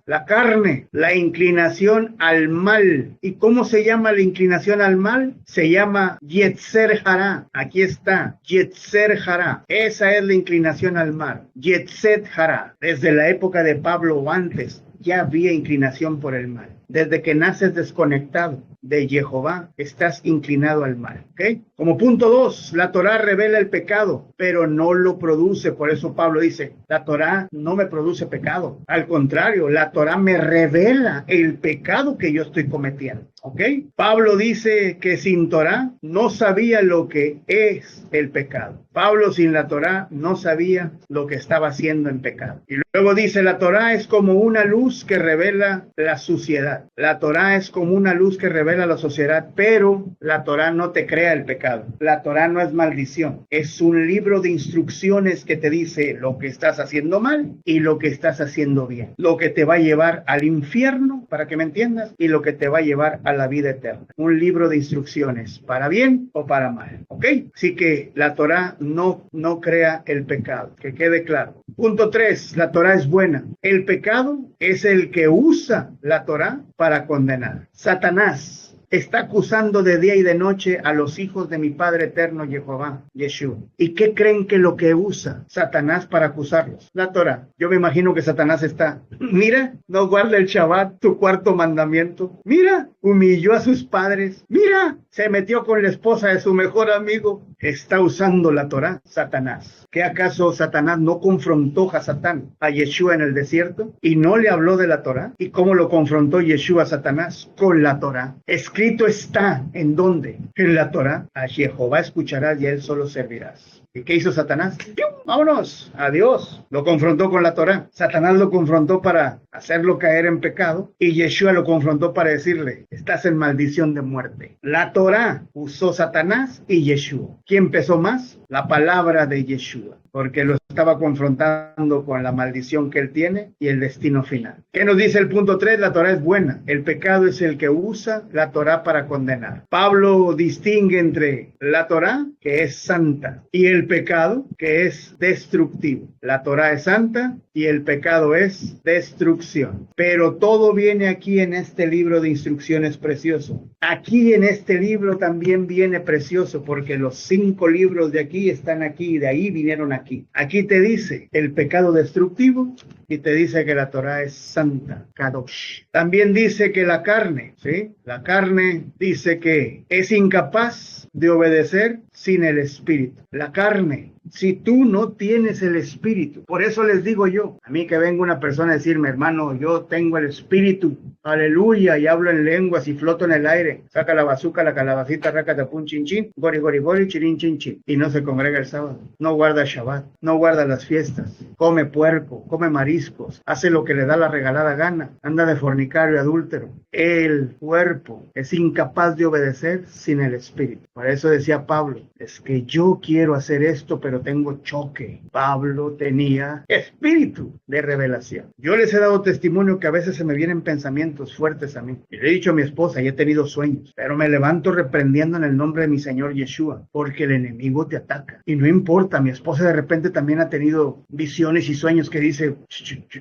la inclinación al mal. ¿Y cómo se llama la inclinación al mal? Se llama Yetzer Hará. Aquí está, Yetzer Hará. Esa es la inclinación al mal, Yetzer Hará. Desde la época de Pablo o antes, ya había inclinación por el mal. Desde que naces desconectado de Jehová, estás inclinado al mal, ¿ok? Como punto 2, la Torá revela el pecado, pero no lo produce. Por eso Pablo dice, la Torá no me produce pecado. Al contrario, la Torá me revela el pecado que yo estoy cometiendo, ¿ok? Pablo dice que sin Torá no sabía lo que es el pecado. Pablo sin la Torá no sabía lo que estaba haciendo en pecado. Y luego dice, la Torá es como una luz que revela la suciedad. La Torá es como una luz que revela la sociedad, pero la Torá no te crea el pecado. La Torá no es maldición. Es un libro de instrucciones que te dice lo que estás haciendo mal y lo que estás haciendo bien. Lo que te va a llevar al infierno, para que me entiendas, y lo que te va a llevar a la vida eterna. Un libro de instrucciones, para bien o para mal. ¿Ok? Así que la Torá no crea el pecado. Que quede claro. Punto 3. La Torá es buena. El pecado es el que usa la Torá para condenar. Satanás está acusando de día y de noche a los hijos de mi Padre eterno, Jehová, Yeshua. ¿Y qué creen que lo que usa Satanás para acusarlos? La Torá. Yo me imagino que Satanás está, mira, no guarda el Shabbat, tu cuarto mandamiento. Mira, humilló a sus padres. Mira, se metió con la esposa de su mejor amigo. Está usando la Torá, Satanás. ¿Qué acaso Satanás no confrontó a Satán, a Yeshua en el desierto? ¿Y no le habló de la Torá? ¿Y cómo lo confrontó Yeshua a Satanás? Con la Torá. Escrito está, ¿en dónde? En la Torá. A Jehová escucharás y a él solo servirás. ¿Y qué hizo Satanás? ¡Pium! Vámonos, adiós. Lo confrontó con la Torá. Satanás lo confrontó para hacerlo caer en pecado y Yeshua lo confrontó para decirle, estás en maldición de muerte. La Torá usó Satanás y Yeshua. ¿Quién pesó más? La palabra de Yeshua, porque lo estaba confrontando con la maldición que él tiene y el destino final. ¿Qué nos dice el punto 3? La Torá es buena. El pecado es el que usa la Torá para condenar. Pablo distingue entre la Torá, que es santa, y el pecado, que es destructivo. La Torá es santa y el pecado es destrucción. Pero todo viene aquí en este libro de instrucciones precioso. Aquí en este libro también viene precioso, porque los 5 libros de aquí están aquí y de ahí vinieron aquí. Aquí te dice el pecado destructivo y te dice que la Torá es santa, Kadosh. También dice que la carne, ¿sí? La carne dice que es incapaz de obedecer sin el espíritu. La carne, si tú no tienes el espíritu, por eso les digo yo, a mí que venga una persona a decirme, hermano, yo tengo el espíritu, aleluya, y hablo en lenguas y floto en el aire, saca la bazuca, la calabacita, racatapun, chin chin, gori gori gori, chirin chin chin, y no se congrega el sábado, no guarda Shabbat, no guarda las fiestas, come puerco, come mariscos, hace lo que le da la regalada gana, anda de fornicario y adúltero. El cuerpo es incapaz de obedecer sin el espíritu. Por eso decía Pablo, es que yo quiero hacer esto, pero tengo choque. Pablo tenía espíritu de revelación. Yo les he dado testimonio que a veces se me vienen pensamientos fuertes a mí. Y le he dicho a mi esposa, y he tenido sueños, pero me levanto reprendiendo en el nombre de mi Señor Yeshua, porque el enemigo te ataca. Y no importa, mi esposa de repente también ha tenido visiones y sueños que dice,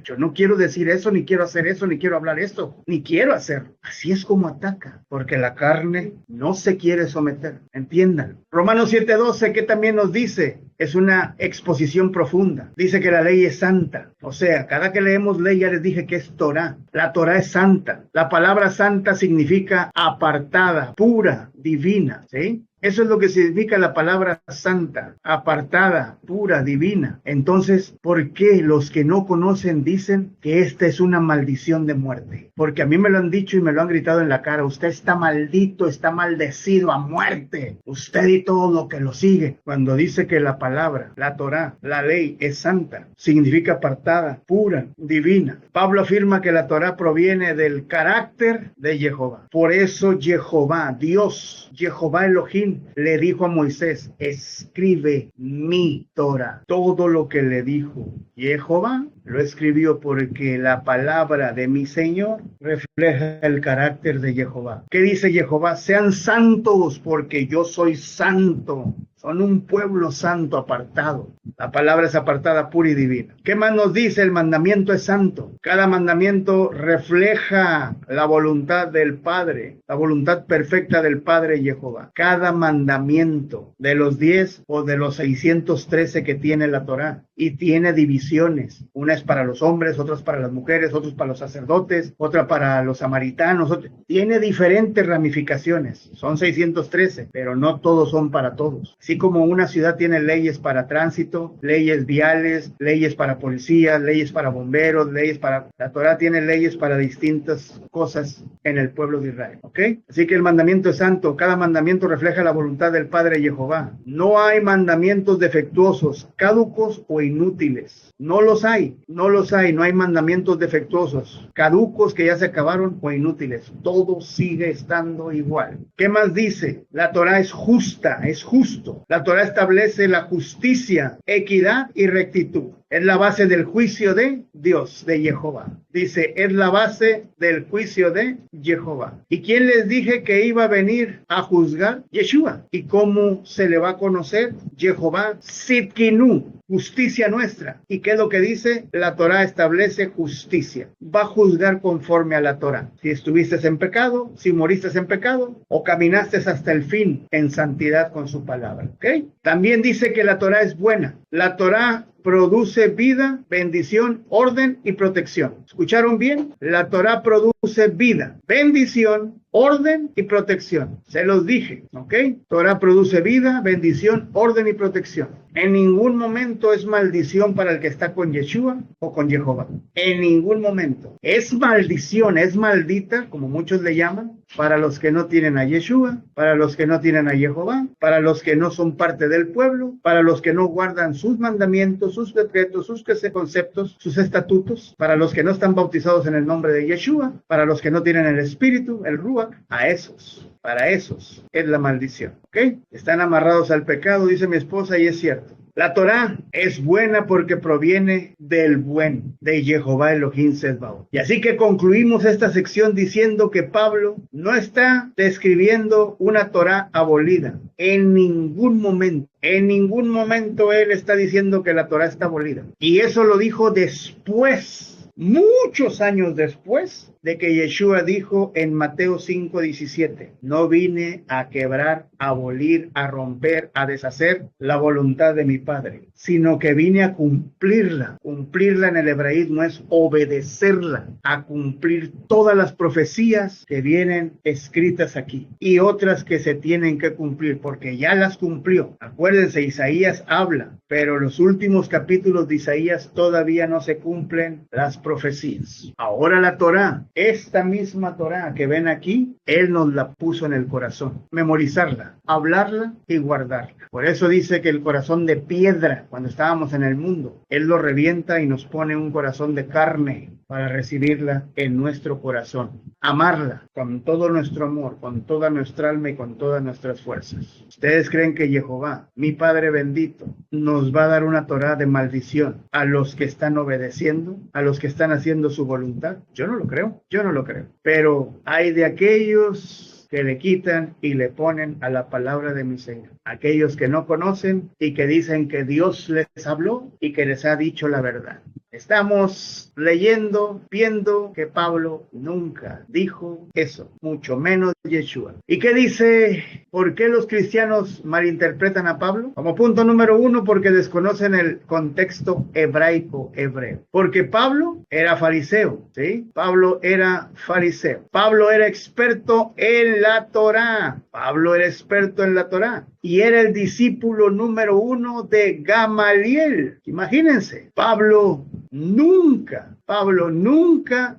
yo no quiero decir eso, ni quiero hacer eso, ni quiero hablar esto, ni quiero hacerlo. Así es como ataca, porque la carne no se quiere someter. Entiendan. Romanos 7:12, ¿qué también nos dice? Es una exposición profunda. Dice que la ley es santa. O sea, cada que leemos ley ya les dije que es Torá. La Torá es santa. La palabra santa significa apartada, pura, divina, ¿sí? Eso es lo que significa la palabra santa, apartada, pura, divina. Entonces, ¿por qué los que no conocen dicen que esta es una maldición de muerte? Porque a mí me lo han dicho y me lo han gritado en la cara. Usted está maldito, está maldecido a muerte. Usted y todo lo que lo sigue. Cuando dice que la palabra, la Torá, la ley es santa, significa apartada, pura, divina. Pablo afirma que la Torá proviene del carácter de Jehová. Por eso Jehová, Dios, Jehová Elohim, le dijo a Moisés, escribe mi Torah. Todo lo que le dijo Jehová lo escribió porque la palabra de mi Señor refleja el carácter de Jehová. ¿Qué dice Jehová? Sean santos porque yo soy santo. Son un pueblo santo apartado. La palabra es apartada, pura y divina. ¿Qué más nos dice? El mandamiento es santo. Cada mandamiento refleja la voluntad del Padre, la voluntad perfecta del Padre Jehová. Cada mandamiento de los 10 o de los 613 que tiene la Torá y tiene divisiones. Una es para los hombres, otra es para las mujeres, otros para los sacerdotes, otra para los samaritanos. Tiene diferentes ramificaciones. Son 613, pero no todos son para todos. Así como una ciudad tiene leyes para tránsito, leyes viales, leyes para policías, leyes para bomberos, leyes para... La Torah tiene leyes para distintas cosas en el pueblo de Israel, ¿ok? Así que el mandamiento es santo. Cada mandamiento refleja la voluntad del Padre Jehová. No hay mandamientos defectuosos, caducos o inútiles. No los hay, no los hay. No hay mandamientos defectuosos, caducos que ya se acabaron o inútiles. Todo sigue estando igual. ¿Qué más dice? La Torah es justa, es justo. La Torah establece la justicia, equidad y rectitud. Es la base del juicio de Dios, de Jehová. Dice, es la base del juicio de Jehová. ¿Y quién les dije que iba a venir a juzgar? Yeshua. ¿Y cómo se le va a conocer? Jehová Sitkinu, justicia nuestra. ¿Y qué es lo que dice? La Torah establece justicia. Va a juzgar conforme a la Torah. Si estuviste en pecado, si moriste en pecado, o caminaste hasta el fin en santidad con su palabra. ¿Ok? También dice que la Torah es buena. La Torah produce vida, bendición, orden y protección. ¿Escucharon bien? La Torah produce vida, bendición, orden y protección. Se los dije, ¿ok? Torah produce vida, bendición, orden y protección. En ningún momento es maldición para el que está con Yeshua o con Jehová. En ningún momento. Es maldición, es maldita, como muchos le llaman, para los que no tienen a Yeshua, para los que no tienen a Jehová, para los que no son parte del pueblo, para los que no guardan sus mandamientos, sus decretos, sus conceptos, sus estatutos, para los que no están bautizados en el nombre de Yeshua, para los que no tienen el Espíritu, el Ruach, a esos. Para esos es la maldición, ¿ok? Están amarrados al pecado, dice mi esposa, y es cierto. La Torah es buena porque proviene del buen, de Jehová Elohim Sedbaot. Y así que concluimos esta sección diciendo que Pablo no está describiendo una Torah abolida. En ningún momento él está diciendo que la Torah está abolida. Y eso lo dijo después, muchos años después, de que Yeshua dijo en Mateo 5:17, no vine a quebrar, a abolir, a romper, a deshacer la voluntad de mi Padre, sino que vine a cumplirla. Cumplirla en el hebraísmo es obedecerla, a cumplir todas las profecías que vienen escritas aquí y otras que se tienen que cumplir porque ya las cumplió. Acuérdense, Isaías habla, pero los últimos capítulos de Isaías todavía no se cumplen las profecías. Ahora la Torah, esta misma Torah que ven aquí, Él nos la puso en el corazón. Memorizarla, hablarla y guardarla. Por eso dice que el corazón de piedra, cuando estábamos en el mundo, Él lo revienta y nos pone un corazón de carne para recibirla en nuestro corazón. Amarla con todo nuestro amor, con toda nuestra alma y con todas nuestras fuerzas. ¿Ustedes creen que Jehová, mi Padre bendito, nos va a dar una Torah de maldición a los que están obedeciendo, a los que están haciendo su voluntad? Yo no lo creo. Yo no lo creo. Pero hay de aquellos que le quitan y le ponen a la palabra de mi Señor. Aquellos que no conocen y que dicen que Dios les habló y que les ha dicho la verdad. Estamos leyendo, viendo que Pablo nunca dijo eso, mucho menos Yeshua. ¿Y qué dice? ¿Por qué los cristianos malinterpretan a Pablo? Como punto número 1, porque desconocen el contexto hebraico hebreo. Porque Pablo era fariseo, ¿sí? Pablo era fariseo. Pablo era experto en la Torá. Pablo era experto en la Torá. Y era el discípulo número 1 de Gamaliel. Imagínense, Pablo nunca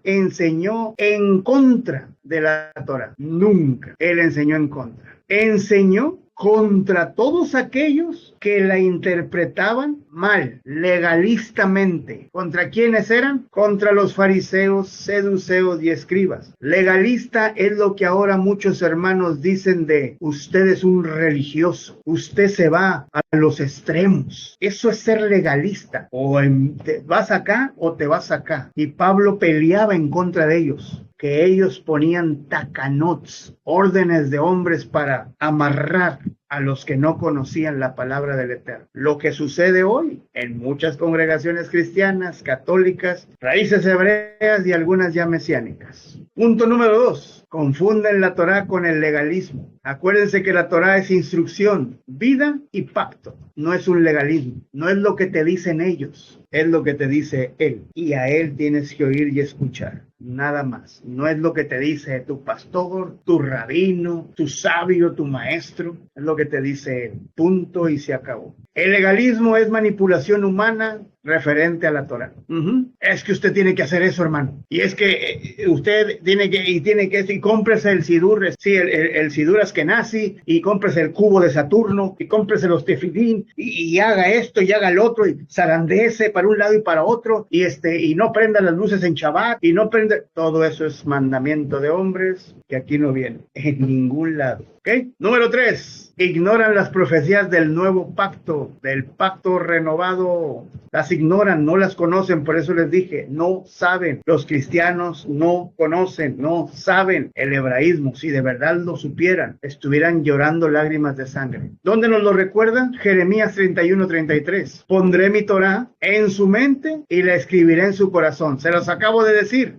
enseñó en contra de la Torá. Nunca. Él enseñó en contra. Enseñó contra todos aquellos que la interpretaban mal, legalistamente. ¿Contra quiénes eran? Contra los fariseos, seduceos y escribas. Legalista es lo que ahora muchos hermanos dicen de usted es un religioso, usted se va a los extremos. Eso es ser legalista. O te vas acá o te vas acá. Y Pablo peleaba en contra de ellos, que ellos ponían takanots, órdenes de hombres para amarrar a los que no conocían la palabra del Eterno. Lo que sucede hoy en muchas congregaciones cristianas, católicas, raíces hebreas y algunas ya mesiánicas. Punto número 2. Confunden la Torá con el legalismo. Acuérdense que la Torá es instrucción, vida y pacto. No es un legalismo. No es lo que te dicen ellos, es lo que te dice Él. Y a Él tienes que oír y escuchar. Nada más. No es lo que te dice tu pastor, tu rabino, tu sabio, tu maestro. Es lo que te dice Él. Punto y se acabó. El legalismo es manipulación humana referente a la Torá. Es que usted tiene que hacer eso, hermano. Y es que usted tiene que, y cómprese el sidur, sí, el sidur Askenazi, y cómprese el cubo de Saturno, y cómprese los tefilín, y haga esto, y haga el otro, y zarandece para un lado y para otro, y no prenda las luces en Shabbat, y no prenda. Todo eso es mandamiento de hombres que aquí no viene, en ningún lado. ¿Ok? Número 3. Ignoran las profecías del nuevo pacto, del pacto renovado. Las ignoran, no las conocen, por eso les dije, no saben. Los cristianos no conocen, no saben el hebraísmo. Si de verdad lo supieran, estuvieran llorando lágrimas de sangre. ¿Dónde nos lo recuerdan? Jeremías 31:33. Pondré mi Torá en su mente y la escribiré en su corazón. Se los acabo de decir,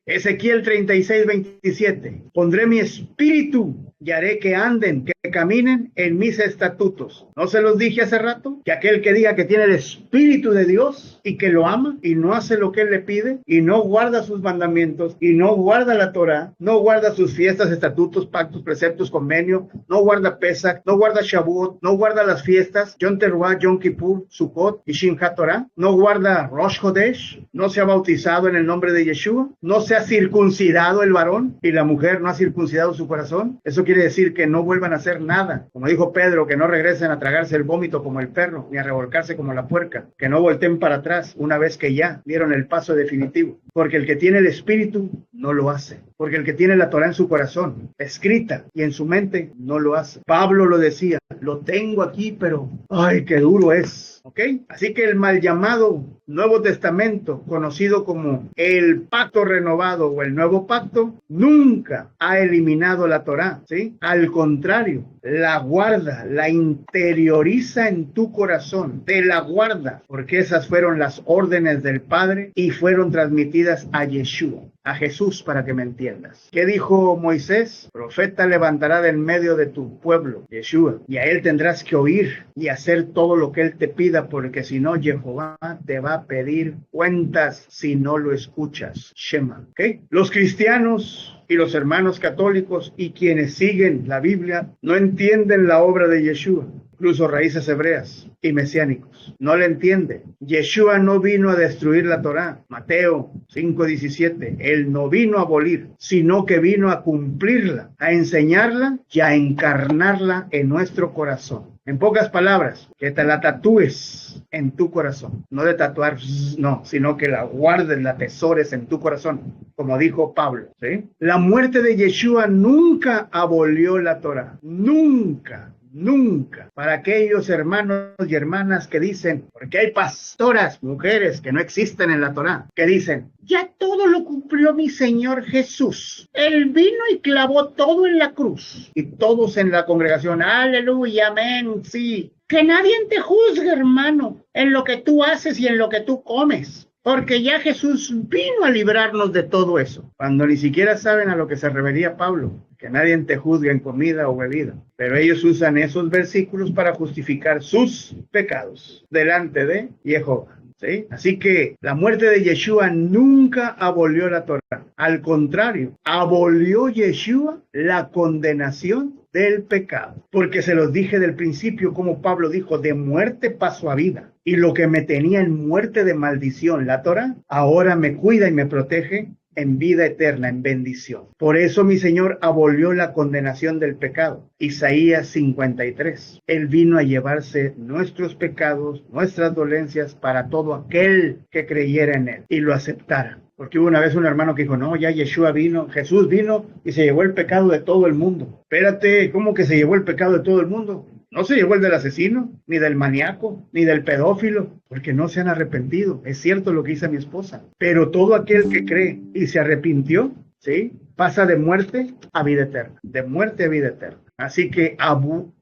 Ezequiel 36:27. Pondré mi espíritu y haré que anden, que caminen en mis estatutos. ¿No se los dije hace rato? Que aquel que diga que tiene el espíritu de Dios y que lo ama y no hace lo que él le pide y no guarda sus mandamientos y no guarda la Torá, no guarda sus fiestas, estatutos, pactos, preceptos, convenio, no guarda Pesach, no guarda Shavuot, no guarda las fiestas, Yom Teruah, Yom Kippur, Sukkot y Simchat Torah, no guarda Rosh Chodesh, no se ha bautizado en el nombre de Yeshua, no se ha circuncidado el varón y la mujer no ha circuncidado su corazón. Eso quiere decir que no vuelvan a hacer nada. Como dijo Pedro, que no regresen a tragarse el vómito como el perro, ni a revolcarse como la puerca, que no volteen para atrás una vez que ya dieron el paso definitivo. Porque el que tiene el espíritu no lo hace. Porque el que tiene la Torá en su corazón, escrita y en su mente, no lo hace. Pablo lo decía, lo tengo aquí, pero ¡ay, qué duro es! ¿Ok? Así que el mal llamado Nuevo Testamento, conocido como el Pacto Renovado o el Nuevo Pacto, nunca ha eliminado la Torá, ¿sí? Al contrario, la guarda, la interioriza en tu corazón, te la guarda, porque esas fueron las órdenes del Padre y fueron transmitidas a Yeshua, a Jesús, para que me entiendas. ¿Qué dijo Moisés? Profeta levantará del medio de tu pueblo, Yeshua, y a él tendrás que oír y hacer todo lo que él te pida, porque si no, Jehová te va a pedir cuentas si no lo escuchas. Shema. ¿Ok? Los cristianos y los hermanos católicos y quienes siguen la Biblia no entienden la obra de Yeshua, incluso raíces hebreas y mesiánicos. No le entiende. Yeshua no vino a destruir la Torá. Mateo 5:17. Él no vino a abolir, sino que vino a cumplirla, a enseñarla y a encarnarla en nuestro corazón. En pocas palabras, que te la tatúes en tu corazón. No de tatuar, no, sino que la guardes, la atesores en tu corazón, como dijo Pablo, ¿sí? La muerte de Yeshua nunca abolió la Torá. Nunca. Nunca. Para aquellos hermanos y hermanas que dicen, porque hay pastoras, mujeres que no existen en la Torá, que dicen, ya todo lo cumplió mi Señor Jesús. Él vino y clavó todo en la cruz. Y todos en la congregación, aleluya, amén, sí. Que nadie te juzgue, hermano, en lo que tú haces y en lo que tú comes. Porque ya Jesús vino a librarnos de todo eso. Cuando ni siquiera saben a lo que se refería Pablo, que nadie te juzgue en comida o bebida. Pero ellos usan esos versículos para justificar sus pecados delante de Jehová. ¿Sí? Así que la muerte de Yeshua nunca abolió la Torá. Al contrario, abolió Yeshua la condenación del pecado. Porque se los dije del principio, como Pablo dijo, de muerte paso a vida. Y lo que me tenía en muerte de maldición, la Torá, ahora me cuida y me protege en vida eterna, en bendición. Por eso mi Señor abolió la condenación del pecado. Isaías 53. Él vino a llevarse nuestros pecados, nuestras dolencias para todo aquel que creyera en Él y lo aceptara. Porque hubo una vez un hermano que dijo, no, ya Yeshua vino, Jesús vino y se llevó el pecado de todo el mundo. Espérate, ¿cómo que se llevó el pecado de todo el mundo? No se llevó el del asesino, ni del maníaco, ni del pedófilo, porque no se han arrepentido. Es cierto lo que dice mi esposa. Pero todo aquel que cree y se arrepintió, ¿sí? Pasa de muerte a vida eterna. De muerte a vida eterna. Así que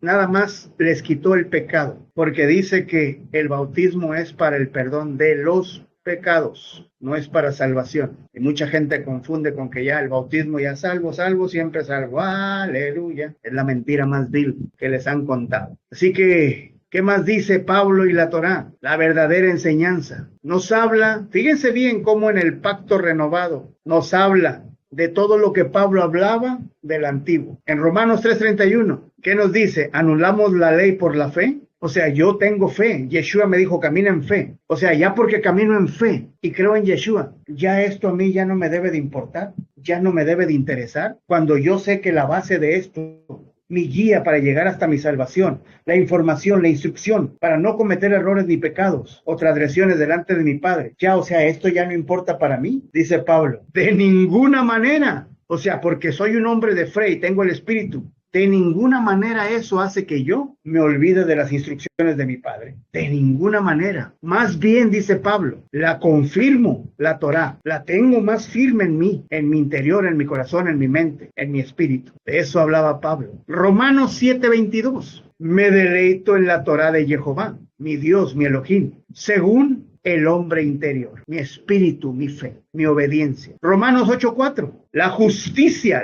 nada más les quitó el pecado, porque dice que el bautismo es para el perdón de los pecados, no es para salvación. Y mucha gente confunde con que ya el bautismo ya salvo, siempre salvo. Aleluya. Es la mentira más vil que les han contado. Así que, ¿qué más dice Pablo y la Torá? La verdadera enseñanza. Nos habla, fíjense bien cómo en el pacto renovado nos habla de todo lo que Pablo hablaba del antiguo. En Romanos 3:31, ¿qué nos dice? ¿Anulamos la ley por la fe? O sea, yo tengo fe. Yeshua me dijo, camina en fe. O sea, ya porque camino en fe y creo en Yeshua, ya esto a mí ya no me debe de importar, ya no me debe de interesar. Cuando yo sé que la base de esto, mi guía para llegar hasta mi salvación, la información, la instrucción, para no cometer errores ni pecados o transgresiones delante de mi Padre. Ya, o sea, esto ya no importa para mí, dice Pablo. De ninguna manera. O sea, porque soy un hombre de fe y tengo el Espíritu. De ninguna manera eso hace que yo me olvide de las instrucciones de mi Padre. De ninguna manera. Más bien, dice Pablo, la confirmo, la Torá. La tengo más firme en mí, en mi interior, en mi corazón, en mi mente, en mi espíritu. De eso hablaba Pablo. Romanos 7:22. Me deleito en la Torá de Jehová, mi Dios, mi Elohim, según el hombre interior, mi espíritu, mi fe, mi obediencia. Romanos 8:4. La justicia,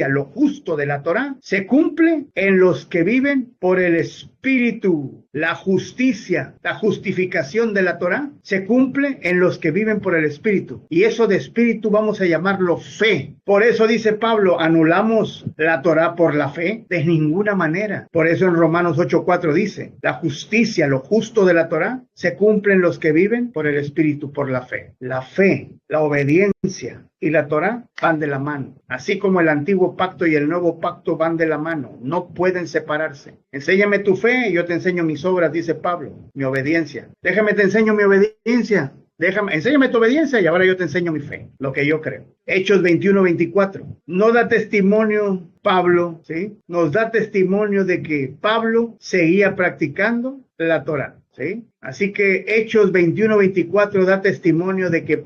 lo justo de la Torá, se cumple en los que viven por el Espíritu. La justicia, la justificación de la Torá, se cumple en los que viven por el Espíritu. Y eso de Espíritu vamos a llamarlo fe. Por eso dice Pablo, ¿anulamos la Torá por la fe? De ninguna manera. Por eso en Romanos 8:4 dice, la justicia, lo justo de la Torá, se cumple en los que viven por el Espíritu, por la fe. La fe, la obediencia y la Torá van de la mano. Así como el antiguo pacto y el nuevo pacto van de la mano. No pueden separarse. Enséñame tu fe y yo te enseño mis obras, dice Pablo. Mi obediencia. Déjame te enseño mi obediencia. Enséñame tu obediencia y ahora yo te enseño mi fe. Lo que yo creo. Hechos 21:24. No da testimonio Pablo, ¿sí? Nos da testimonio de que Pablo seguía practicando la Torá, ¿sí? Así que Hechos 21:24 da testimonio de que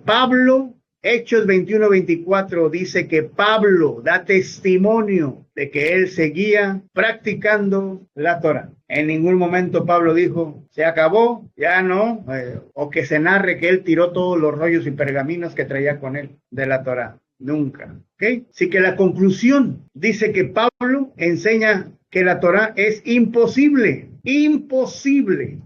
Hechos 21:24 dice que Pablo da testimonio de que él seguía practicando la Torá. En ningún momento Pablo dijo, se acabó, ya no, o que se narre que él tiró todos los rollos y pergaminos que traía con él de la Torá. Nunca. ¿Ok? Así que la conclusión dice que Pablo enseña que la Torá es imposible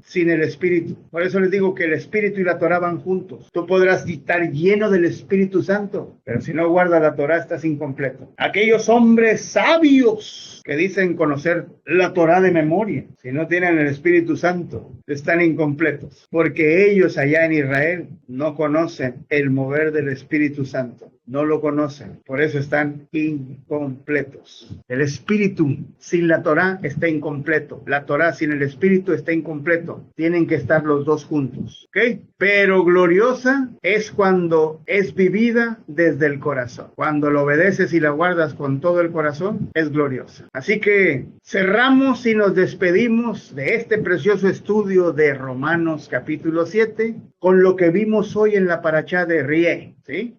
sin el Espíritu. Por eso les digo que el Espíritu y la Torá van juntos. Tú podrás estar lleno del Espíritu Santo, pero si no guardas la Torá estás incompleto. Aquellos hombres sabios que dicen conocer la Torá de memoria, si no tienen el Espíritu Santo, están incompletos, porque ellos allá en Israel no conocen el mover del Espíritu Santo. No lo conocen, por eso están incompletos. El Espíritu sin la Torá está incompleto. La Torá sin el Espíritu está incompleto. Tienen que estar los dos juntos, ¿ok? Pero gloriosa es cuando es vivida desde el corazón. Cuando lo obedeces y la guardas con todo el corazón, es gloriosa. Así que cerramos y nos despedimos de este precioso estudio de Romanos capítulo 7 con lo que vimos hoy en la parashá de Rie, ¿sí?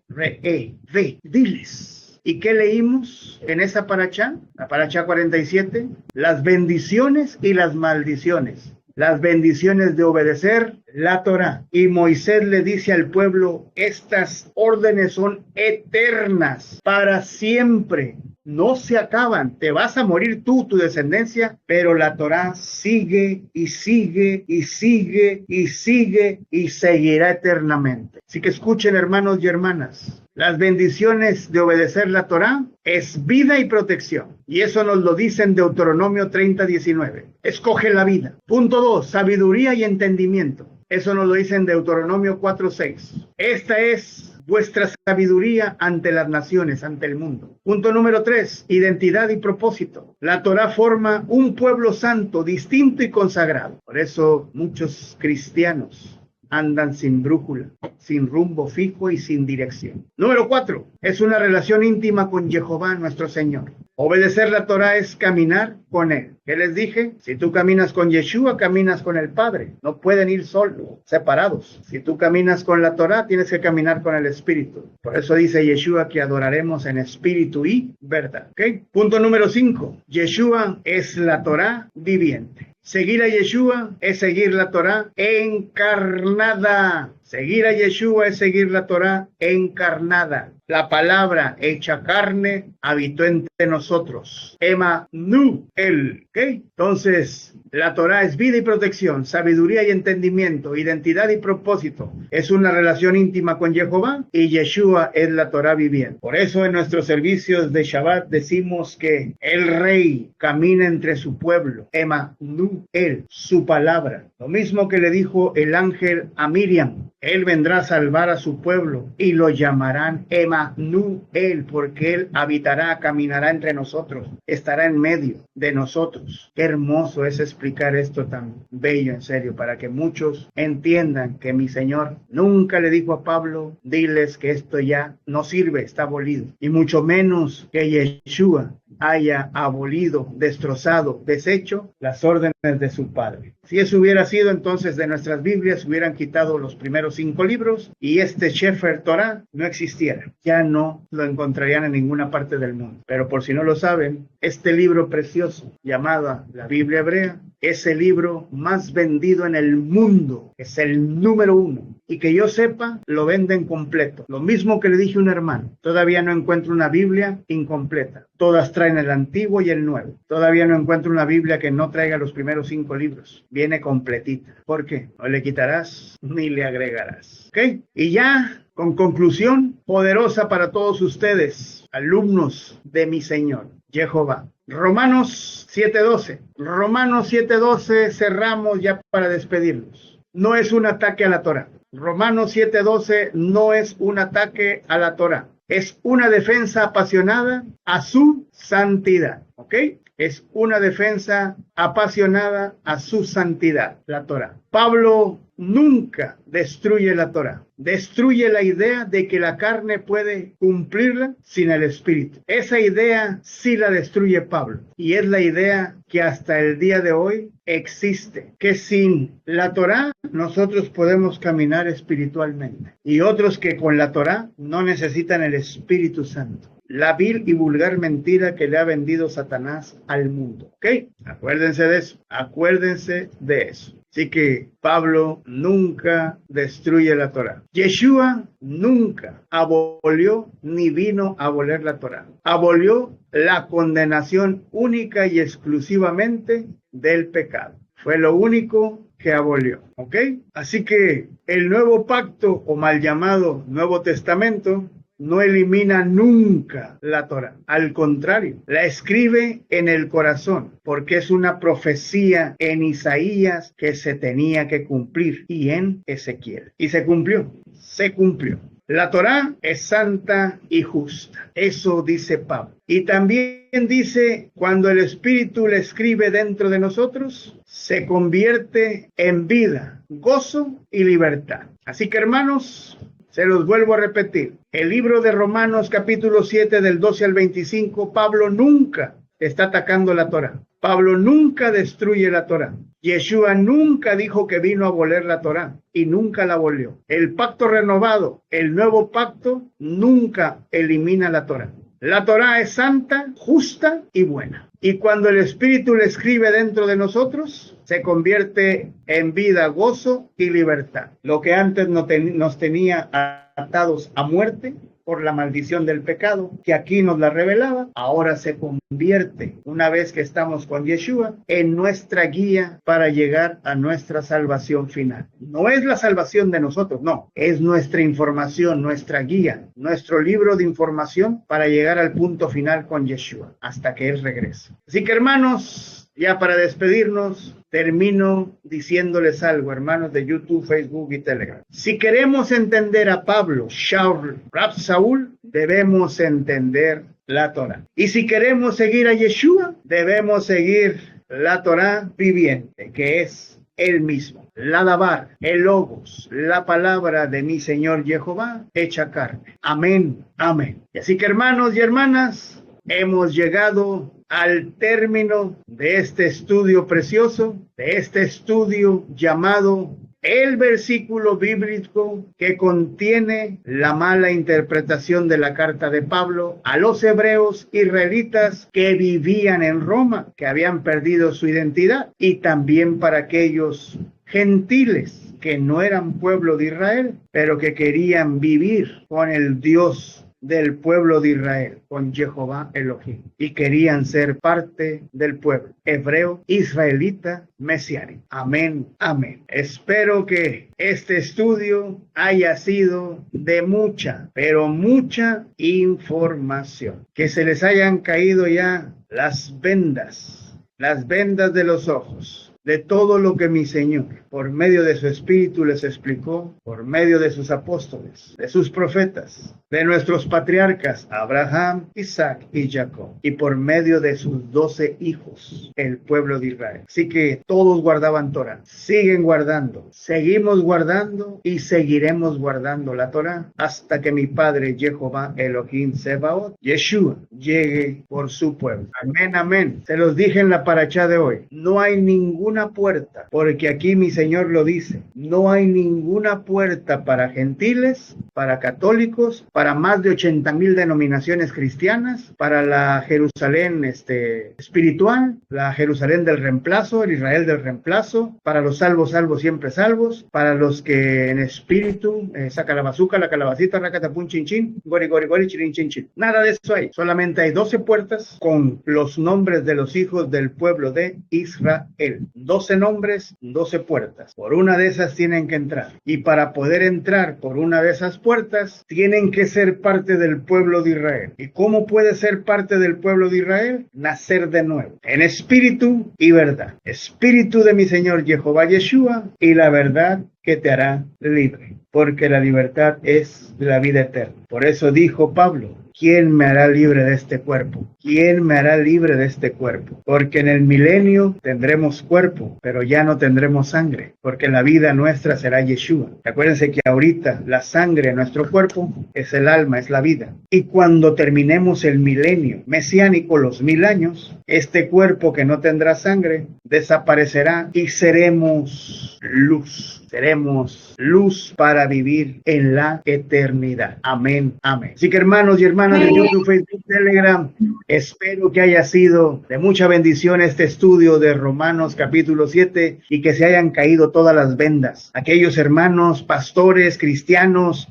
Diles. ¿Y qué leímos en esa parashá? La parashá 47, las bendiciones y las maldiciones. Las bendiciones de obedecer la Torá. Y Moisés le dice al pueblo, estas órdenes son eternas, para siempre. No se acaban, te vas a morir tú, tu descendencia, pero la Torá sigue y sigue y sigue y sigue y seguirá eternamente. Así que escuchen, hermanos y hermanas, las bendiciones de obedecer la Torá es vida y protección. Y eso nos lo dice en Deuteronomio 30:19. Escoge la vida. Punto 2, sabiduría y entendimiento. Eso nos lo dice en Deuteronomio 4:6. Esta es vuestra sabiduría ante las naciones, ante el mundo. Punto número 3, identidad y propósito. La Torá forma un pueblo santo, distinto y consagrado. Por eso muchos cristianos andan sin brújula, sin rumbo fijo y sin dirección. Número 4, es una relación íntima con Jehová, nuestro Señor. Obedecer la Torá es caminar con Él. ¿Qué les dije? Si tú caminas con Yeshua, caminas con el Padre. No pueden ir solos, separados. Si tú caminas con la Torá, tienes que caminar con el Espíritu. Por eso dice Yeshua que adoraremos en espíritu y verdad. ¿Okay? Punto número 5. Yeshua es la Torá viviente. Seguir a Yeshua es seguir la Torá encarnada. Seguir a Yeshua es seguir la Torá encarnada. La palabra hecha carne habitó entre nosotros. Emanuel. ¿Ok? Entonces, la Torá es vida y protección, sabiduría y entendimiento, identidad y propósito. Es una relación íntima con Jehová y Yeshua es la Torá viviente. Por eso en nuestros servicios de Shabbat decimos que el Rey camina entre su pueblo. Emanuel, su palabra. Lo mismo que le dijo el ángel a Miriam. Él vendrá a salvar a su pueblo y lo llamarán Emanuel, porque él habitará, caminará entre nosotros, estará en medio de nosotros. Qué hermoso es explicar esto tan bello, en serio, para que muchos entiendan que mi Señor nunca le dijo a Pablo, diles que esto ya no sirve, está abolido, y mucho menos que Yeshua haya abolido, destrozado, deshecho las órdenes de su padre. Si eso hubiera sido, entonces de nuestras Biblias hubieran quitado los primeros 5 libros y este Sefer Torah no existiera. Ya no lo encontrarían en ninguna parte del mundo. Pero por si no lo saben, este libro precioso llamado la Biblia hebrea es el libro más vendido en el mundo. Es el número 1. Y que yo sepa, lo venden completo. Lo mismo que le dije a un hermano. Todavía no encuentro una Biblia incompleta. Todas traen el Antiguo y el Nuevo. Todavía no encuentro una Biblia que no traiga los primeros 5 libros. Viene completita. ¿Por qué? No le quitarás ni le agregarás. ¿Ok? Y ya, con conclusión poderosa para todos ustedes, alumnos de mi Señor, Jehová. Romanos 7:12. Romanos 7:12, cerramos ya para despedirnos. No es un ataque a la Torá. Romanos 7:12 no es un ataque a la Torá. Es una defensa apasionada a su santidad. ¿Ok? Es una defensa apasionada a su santidad, la Torá. Pablo nunca destruye la Torá. Destruye la idea de que la carne puede cumplirla sin el Espíritu. Esa idea sí la destruye Pablo. Y es la idea que hasta el día de hoy existe. Que sin la Torá nosotros podemos caminar espiritualmente. Y otros que con la Torá no necesitan el Espíritu Santo. La vil y vulgar mentira que le ha vendido Satanás al mundo. ¿Ok? Acuérdense de eso. Acuérdense de eso. Así que Pablo nunca destruye la Torá. Yeshua nunca abolió ni vino a abolir la Torá. Abolió la condenación única y exclusivamente del pecado. Fue lo único que abolió. ¿Ok? Así que el nuevo pacto, o mal llamado Nuevo Testamento, no elimina nunca la Torá. Al contrario, la escribe en el corazón, porque es una profecía en Isaías que se tenía que cumplir y en Ezequiel. Y se cumplió, se cumplió. La Torá es santa y justa. Eso dice Pablo. Y también dice, cuando el Espíritu le escribe dentro de nosotros, se convierte en vida, gozo y libertad. Así que, hermanos, se los vuelvo a repetir. El libro de Romanos capítulo 7 del 12 al 25, Pablo nunca está atacando la Torá. Pablo nunca destruye la Torá. Yeshua nunca dijo que vino a abolir la Torá y nunca la abolió. El pacto renovado, el nuevo pacto, nunca elimina la Torá. La Torá es santa, justa y buena. Y cuando el Espíritu le escribe dentro de nosotros, se convierte en vida, gozo y libertad. Lo que antes nos tenía atados a muerte por la maldición del pecado, que aquí nos la revelaba, ahora se convierte, una vez que estamos con Yeshua, en nuestra guía para llegar a nuestra salvación final. No es la salvación de nosotros, no, es nuestra información, nuestra guía, nuestro libro de información para llegar al punto final con Yeshua, hasta que Él regrese. Así que, hermanos, ya para despedirnos, termino diciéndoles algo, hermanos de YouTube, Facebook y Telegram. Si queremos entender a Pablo, Shaul, Rab Saúl, debemos entender la Torá. Y si queremos seguir a Yeshua, debemos seguir la Torá viviente, que es Él mismo. La Dabar, el Logos, la palabra de mi Señor Jehová, hecha carne. Amén, amén. Y así que, hermanos y hermanas, hemos llegado al término de este estudio precioso, de este estudio llamado el versículo bíblico que contiene la mala interpretación de la carta de Pablo a los hebreos israelitas que vivían en Roma, que habían perdido su identidad, y también para aquellos gentiles que no eran pueblo de Israel, pero que querían vivir con el Dios del pueblo de Israel, con Jehová Elohim, y querían ser parte del pueblo hebreo, israelita, mesiánico. Amén, amén. Espero que este estudio haya sido de mucha, pero mucha información, que se les hayan caído ya las vendas de los ojos, de todo lo que mi Señor, por medio de su Espíritu, les explicó, por medio de sus apóstoles, de sus profetas, de nuestros patriarcas, Abraham, Isaac y Jacob, y por medio de sus 12 hijos, el pueblo de Israel. Así que todos guardaban Torah, siguen guardando, seguimos guardando y seguiremos guardando la Torah hasta que mi Padre Jehová Elohim Sebaot, Yeshua, llegue por su pueblo. Amén, amén. Se los dije en la parashá de hoy, no hay ninguna puerta, porque aquí mi Señor lo dice, no hay ninguna puerta para gentiles, para católicos, para más de 80,000 denominaciones cristianas, para la Jerusalén espiritual, la Jerusalén del reemplazo, el Israel del reemplazo, para los salvos, salvos, siempre salvos, para los que en espíritu, saca la bazuca, la calabacita, racatapun, chin chin, gori gori gori, chirin chin chin. Nada de eso hay, solamente hay 12 puertas con los nombres de los hijos del pueblo de Israel. 12 nombres, 12 puertas. Por una de esas tienen que entrar. Y para poder entrar por una de esas puertas, tienen que ser parte del pueblo de Israel. ¿Y cómo puede ser parte del pueblo de Israel? Nacer de nuevo, en espíritu y verdad. Espíritu de mi Señor Jehová Yeshua y la verdad que te hará libre. Porque la libertad es la vida eterna. Por eso dijo Pablo, ¿quién me hará libre de este cuerpo? ¿Quién me hará libre de este cuerpo? Porque en el milenio tendremos cuerpo, pero ya no tendremos sangre, porque la vida nuestra será Yeshua. Acuérdense que ahorita la sangre en nuestro cuerpo es el alma, es la vida. Y cuando terminemos el milenio mesiánico, los 1000 años, este cuerpo que no tendrá sangre desaparecerá y seremos luz. Seremos luz para vivir en la eternidad. Amén, amén. Así que hermanos y hermanas de YouTube, Facebook, Telegram, espero que haya sido de mucha bendición este estudio de Romanos capítulo 7 y que se hayan caído todas las vendas. Aquellos hermanos, pastores, cristianos,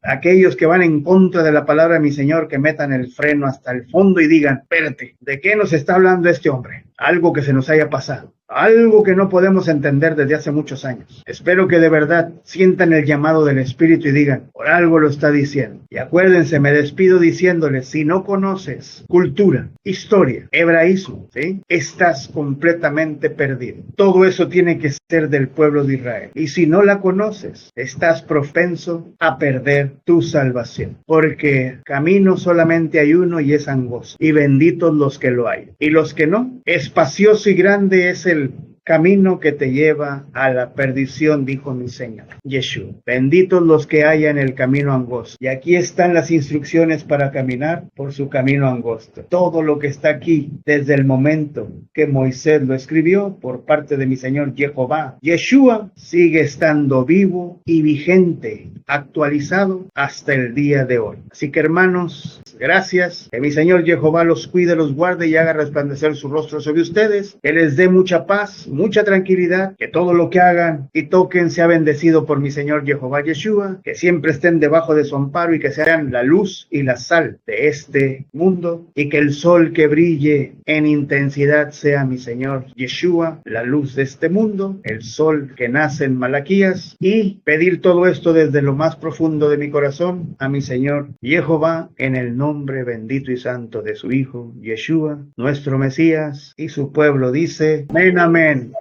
aquellos que van en contra de la palabra de mi Señor, que metan el freno hasta el fondo y digan, espérate, ¿de qué nos está hablando este hombre? Algo que se nos haya pasado. Algo que no podemos entender desde hace muchos años. Espero que de verdad sientan el llamado del Espíritu y digan, por algo lo está diciendo. Y acuérdense, me despido diciéndoles, si no conoces cultura, historia, hebraísmo, ¿sí?, estás completamente perdido. Todo eso tiene que ser del pueblo de Israel. Y si no la conoces, estás propenso a perder tu salvación. Porque camino solamente hay uno y es angosto. Y benditos los que lo hay. Y los que no, espacioso y grande es el camino que te lleva a la perdición, dijo mi Señor, Yeshua. Benditos los que hayan el camino angosto. Y aquí están las instrucciones para caminar por su camino angosto. Todo lo que está aquí, desde el momento que Moisés lo escribió por parte de mi Señor Jehová, Yeshua, sigue estando vivo y vigente, actualizado hasta el día de hoy. Así que hermanos, gracias. Que mi Señor Jehová los cuide, los guarde y haga resplandecer su rostro sobre ustedes. Que les dé mucha paz, mucha tranquilidad, que todo lo que hagan y toquen sea bendecido por mi Señor Jehová Yeshua, que siempre estén debajo de su amparo y que sean la luz y la sal de este mundo, y que el sol que brille en intensidad sea mi Señor Yeshua, la luz de este mundo, el sol que nace en Malaquías, y pedir todo esto desde lo más profundo de mi corazón a mi Señor Jehová, en el nombre bendito y santo de su Hijo Yeshua, nuestro Mesías, y su pueblo dice, amén, amén.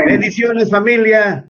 Bendiciones, familia.